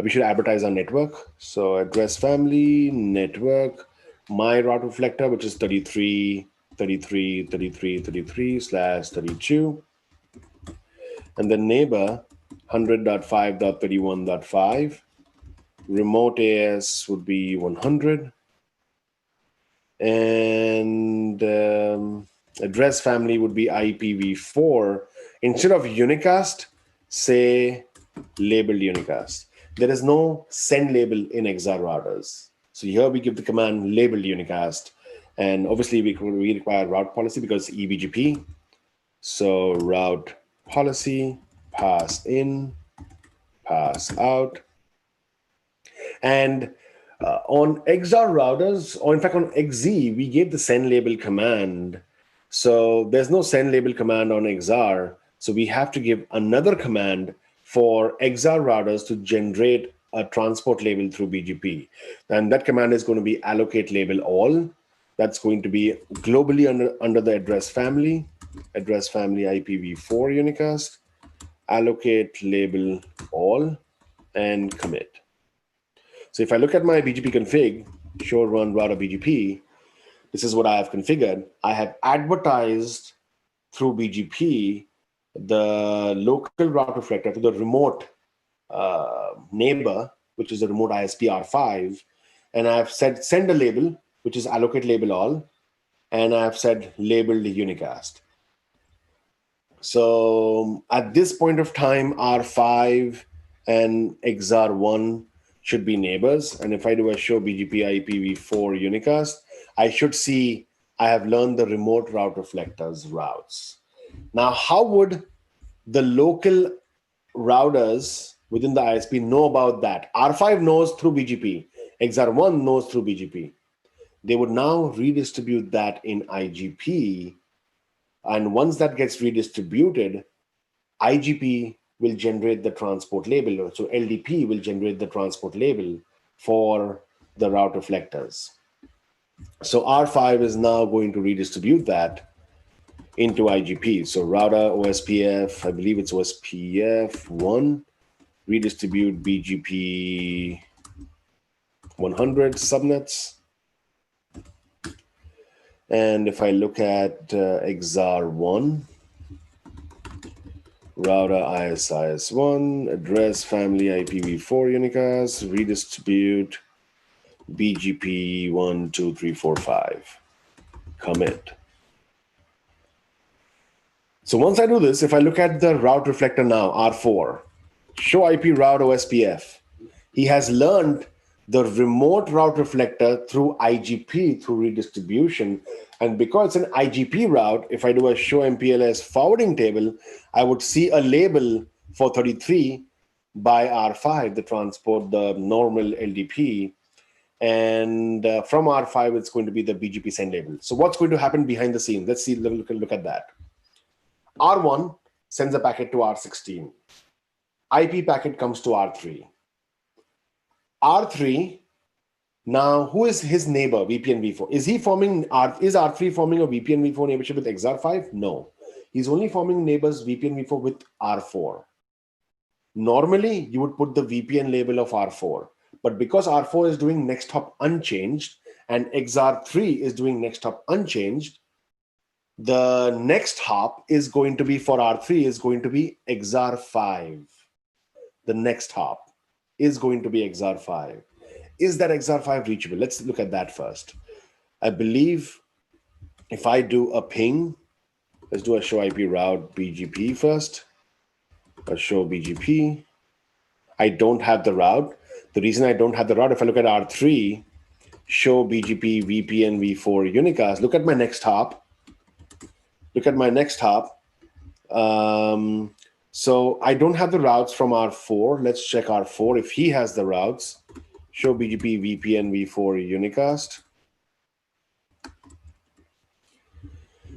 we should advertise our network. So address family, network, my route reflector, which is 33.33.33.33/32. And the neighbor 100.5.31.5. Remote AS would be 100. And address family would be IPv4. Instead of unicast, say labeled unicast. There is no send label in XR routers. So here we give the command labeled unicast. And obviously we require route policy because eBGP. So route policy, pass in, pass out. And on XR routers, or in fact on XZ, we gave the send label command. So there's no send label command on XR. So we have to give another command for XR routers to generate a transport label through BGP. And that command is going to be allocate label all. That's going to be globally under the address family IPv4 unicast, allocate label all, and commit. So if I look at my BGP config, show run router BGP, this is what I have configured. I have advertised through BGP the local route reflector to the remote neighbor, which is the remote ISP R5. And I've said send a label, which is allocate label all. And I've said labeled unicast. So at this point of time, R5 and XR1 should be neighbors. And if I do a show BGP IPv4 unicast, I should see I have learned the remote route reflectors routes. Now, how would the local routers within the ISP know about that? R5 knows through BGP. XR1 knows through BGP. They would now redistribute that in IGP. And once that gets redistributed, IGP will generate the transport label. So LDP will generate the transport label for the route reflectors. So R5 is now going to redistribute that into IGP. So router OSPF, I believe it's OSPF1, redistribute BGP 100 subnets. And if I look at XR1, router ISIS1, address family IPv4 unicast, redistribute BGP 1, 2, 3, 4, 5, commit. So once I do this, if I look at the route reflector now, R4, show IP route OSPF, he has learned the remote route reflector through IGP, through redistribution. And because it's an IGP route, if I do a show MPLS forwarding table, I would see a label for 33 by R5, the transport, the normal LDP. And from R5, it's going to be the BGP send label. So what's going to happen behind the scenes? Let's see, look at that. R1 sends a packet to R16. IP packet comes to R3. R3, now who is his neighbor, VPN v4? Is R3 forming a VPN v4 neighborship with XR5? No. He's only forming neighbors VPN v4 with R4. Normally, you would put the VPN label of R4. But because R4 is doing next hop unchanged and XR3 is doing next hop unchanged, the next hop is going to be for R3 is going to be XR5. The next hop is going to be XR5. Is that XR5 reachable? Let's look at that first. I believe if I do a ping, let's do a show IP route BGP first. A show BGP. I don't have the route. The reason I don't have the route, if I look at R3, show BGP VPN v4 unicast, look at my next hop. Look at my next hop. So I don't have the routes from R4. Let's check R4 if he has the routes. Show BGP VPN v4 unicast.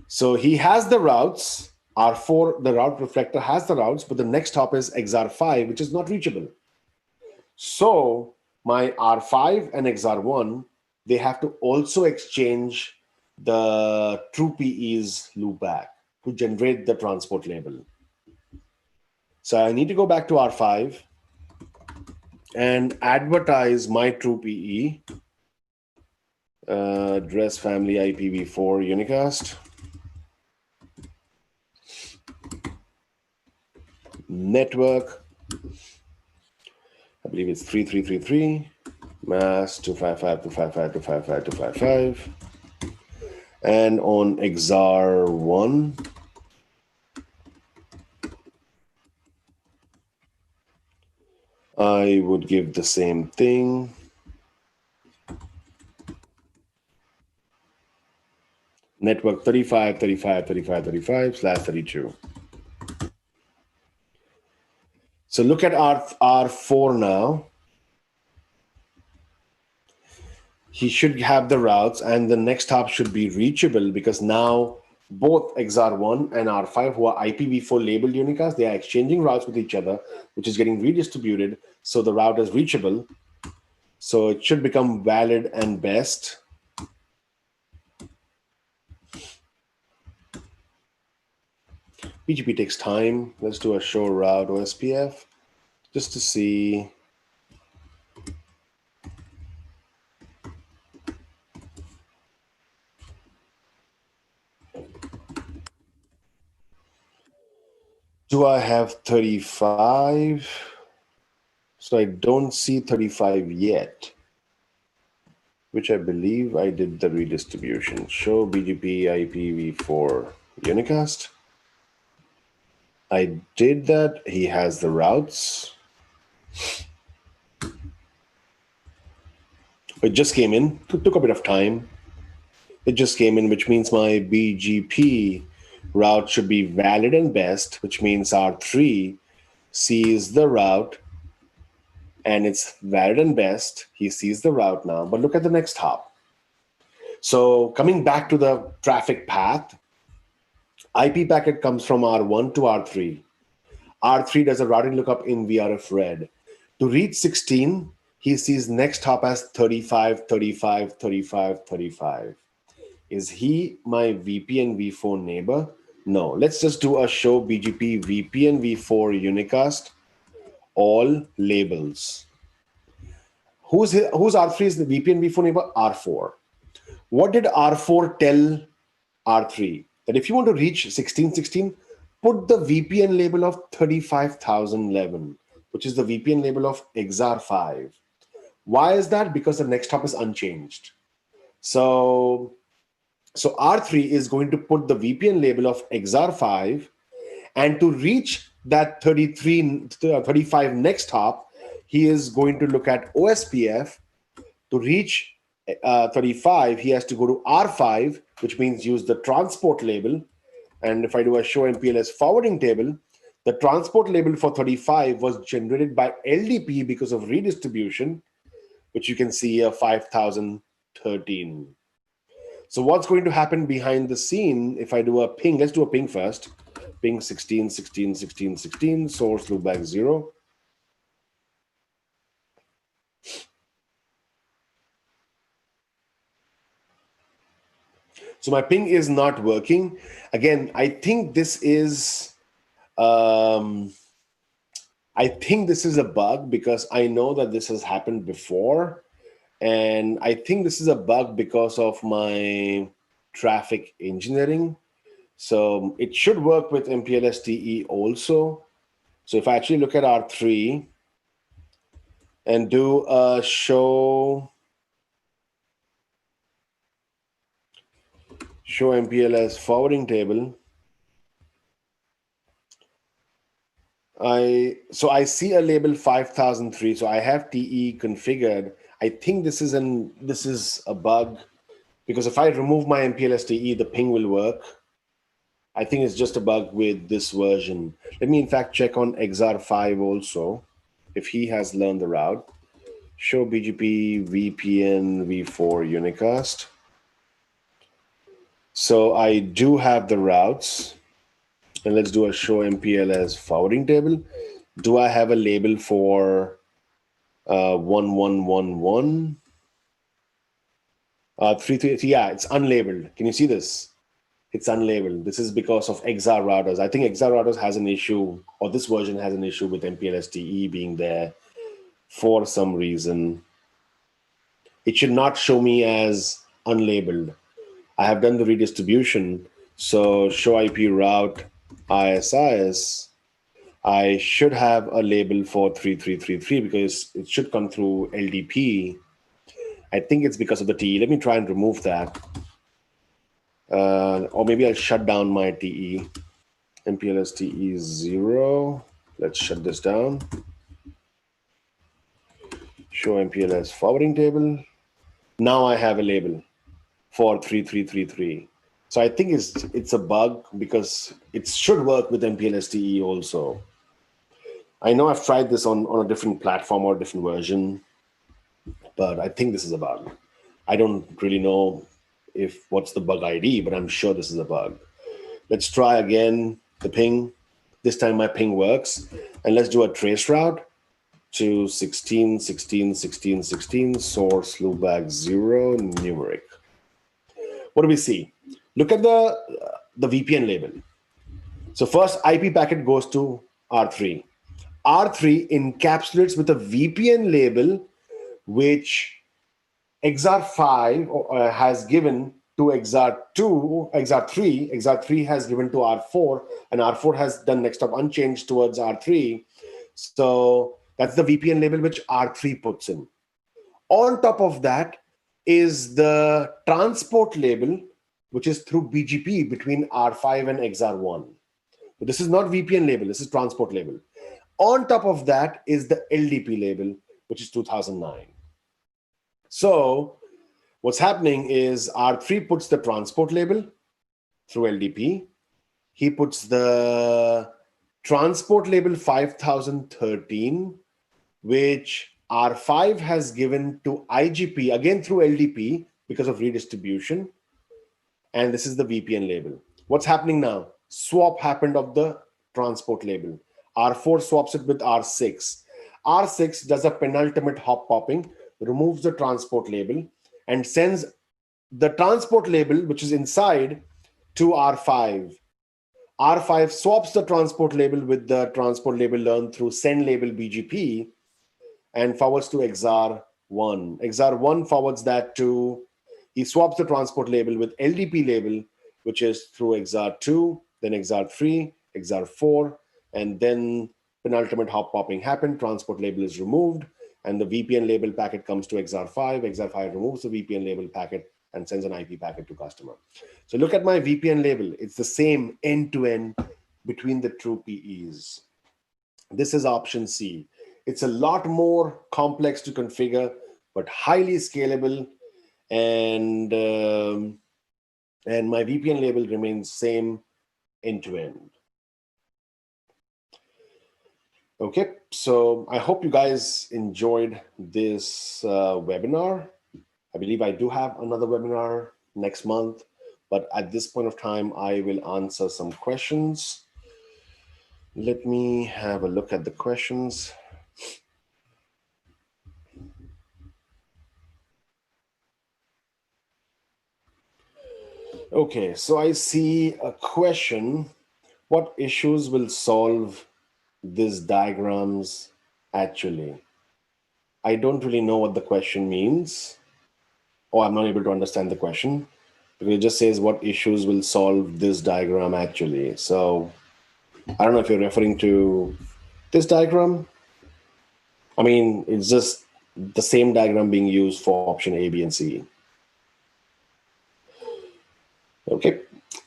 So he has the routes. R4, the route reflector has the routes, but the next hop is XR5, which is not reachable. So my R5 and XR1 they have to also exchange the true PE's loopback to generate the transport label. So I need to go back to R5 and advertise my true PE, address family IPv4 unicast, network, I believe it's 3333, mass 255.255.255.255, and on XR1, I would give the same thing. Network 35.35.35.35/32. So look at R4 now. He should have the routes, and the next hop should be reachable because now both XR1 and R5, who are IPv4 labeled unicasts, they are exchanging routes with each other, which is getting redistributed. So the route is reachable. So it should become valid and best. BGP takes time. Let's do a show route OSPF just to see. Do I have 35? So I don't see 35 yet, which I believe I did the redistribution. Show BGP IPv4 unicast. I did that. He has the routes. It just came in. It took a bit of time. It just came in, which means my BGP route should be valid and best, which means R3 sees the route and it's valid and best. He sees the route now. But look at the next hop. So coming back to the traffic path, IP packet comes from R1 to R3. R3 does a routing lookup in VRF red. To reach 16, he sees next hop as 35, 35, 35, 35. Is he my VPN v4 neighbor? No. Let's just do a show BGP VPN v4 unicast, all labels. Who's R3 is the VPN v4 neighbor? R4. What did R4 tell R3? That if you want to reach 1616, put the VPN label of 35,011, which is the VPN label of XR5. Why is that? Because the next hop is unchanged. So R3 is going to put the VPN label of XR5, and to reach that 35 next hop, he is going to look at OSPF. To reach 35, he has to go to R5, which means use the transport label. And if I do a show MPLS forwarding table, the transport label for 35 was generated by LDP because of redistribution, which you can see here, 5013. So what's going to happen behind the scene if I do a ping? Let's do a ping first. Ping 16, 16, 16, 16, source loopback 0. So my ping is not working. Again, I think this is a bug because I know that this has happened before. And I think this is a bug because of my traffic engineering. So it should work with MPLS TE also. So if I actually look at R3 and do a show MPLS forwarding table, I see a label 5003. So I have TE configured. I think this is a bug because if I remove my MPLS TE, the ping will work. I think it's just a bug with this version. Let me in fact check on XR5 also, if he has learned the route. Show BGP VPN v4 unicast. So I do have the routes. And let's do a show MPLS forwarding table. Do I have a label for 1111? Yeah, it's unlabeled. Can you see this? It's unlabeled. This is because of XR routers. I think XR routers has an issue, or this version has an issue with MPLS TE being there for some reason. It should not show me as unlabeled. I have done the redistribution. So show IP route ISIS. I should have a label for 3333 because it should come through LDP. I think it's because of the TE. Let me try and remove that. Or maybe I'll shut down my TE. MPLS TE 0. Let's shut this down. Show MPLS forwarding table. Now I have a label for 3333. So I think it's a bug because it should work with MPLS TE also. I know I've tried this on a different platform or a different version, but I think this is a bug. I don't really know what's the bug ID, but I'm sure this is a bug. Let's try again the ping. This time my ping works. And let's do a trace route to 16, 16, 16, 16, source loopback 0, numeric. What do we see? Look at the VPN label. So first IP packet goes to R3. R3 encapsulates with a VPN label, which XR5 has given to XR2, XR3. XR3 has given to R4, and R4 has done next up unchanged towards R3. So that's the VPN label which R3 puts in. On top of that is the transport label, which is through BGP between R5 and XR1. So this is not VPN label, this is transport label. On top of that is the LDP label, which is 2009. So what's happening is R3 puts the transport label through LDP. He puts the transport label 5013, which R5 has given to IGP, again through LDP because of redistribution. And this is the VPN label. What's happening now? Swap happened of the transport label. R4 swaps it with R6. R6 does a penultimate hop popping, removes the transport label, and sends the transport label, which is inside, to R5. R5 swaps the transport label with the transport label learned through send label BGP and forwards to XR1. XR1 forwards that to, he swaps the transport label with LDP label, which is through XR2, then XR3, XR4, and then penultimate hop popping happened, transport label is removed, and the VPN label packet comes to XR5. XR5 removes the VPN label packet and sends an IP packet to customer. So look at my VPN label. It's the same end-to-end between the two PEs. This is option C. It's a lot more complex to configure, but highly scalable. And my VPN label remains same end-to-end. Okay, so I hope you guys enjoyed this webinar. I believe I do have another webinar next month, but at this point of time, I will answer some questions. Let me have a look at the questions. Okay, so I see a question. What issues will solve these diagrams actually? I don't really know what the question means, or I'm not able to understand the question, because it just says what issues will solve this diagram actually. So I don't know if you're referring to this diagram. I mean, it's just the same diagram being used for option A, B, and C. Okay,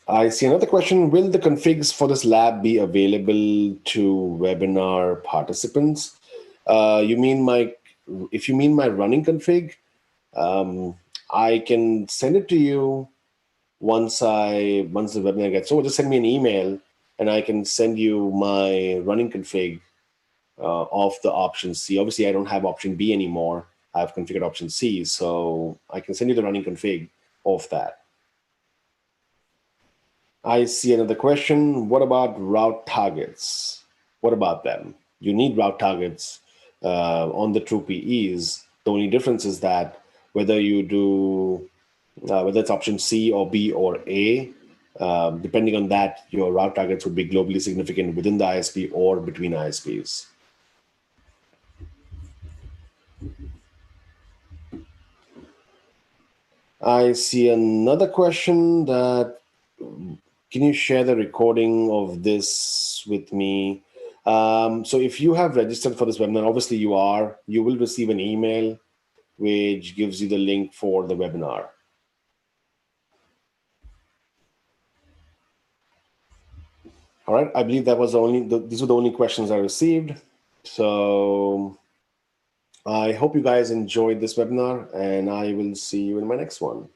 I see another question. Will the configs for this lab be available to webinar participants? If you mean my running config, I can send it to you once the webinar gets over. Just send me an email and I can send you my running config of the option C. Obviously, I don't have option B anymore. I've configured option C, so I can send you the running config of that. I see another question. What about route targets? What about them? You need route targets on the true PEs. The only difference is that whether you do whether it's option C or B or A. Depending on that, your route targets would be globally significant within the ISP or between ISPs. I see another question that, can you share the recording of this with me? So if you have registered for this webinar, obviously you will receive an email which gives you the link for the webinar. All right, I believe that was these were the only questions I received. So I hope you guys enjoyed this webinar, and I will see you in my next one.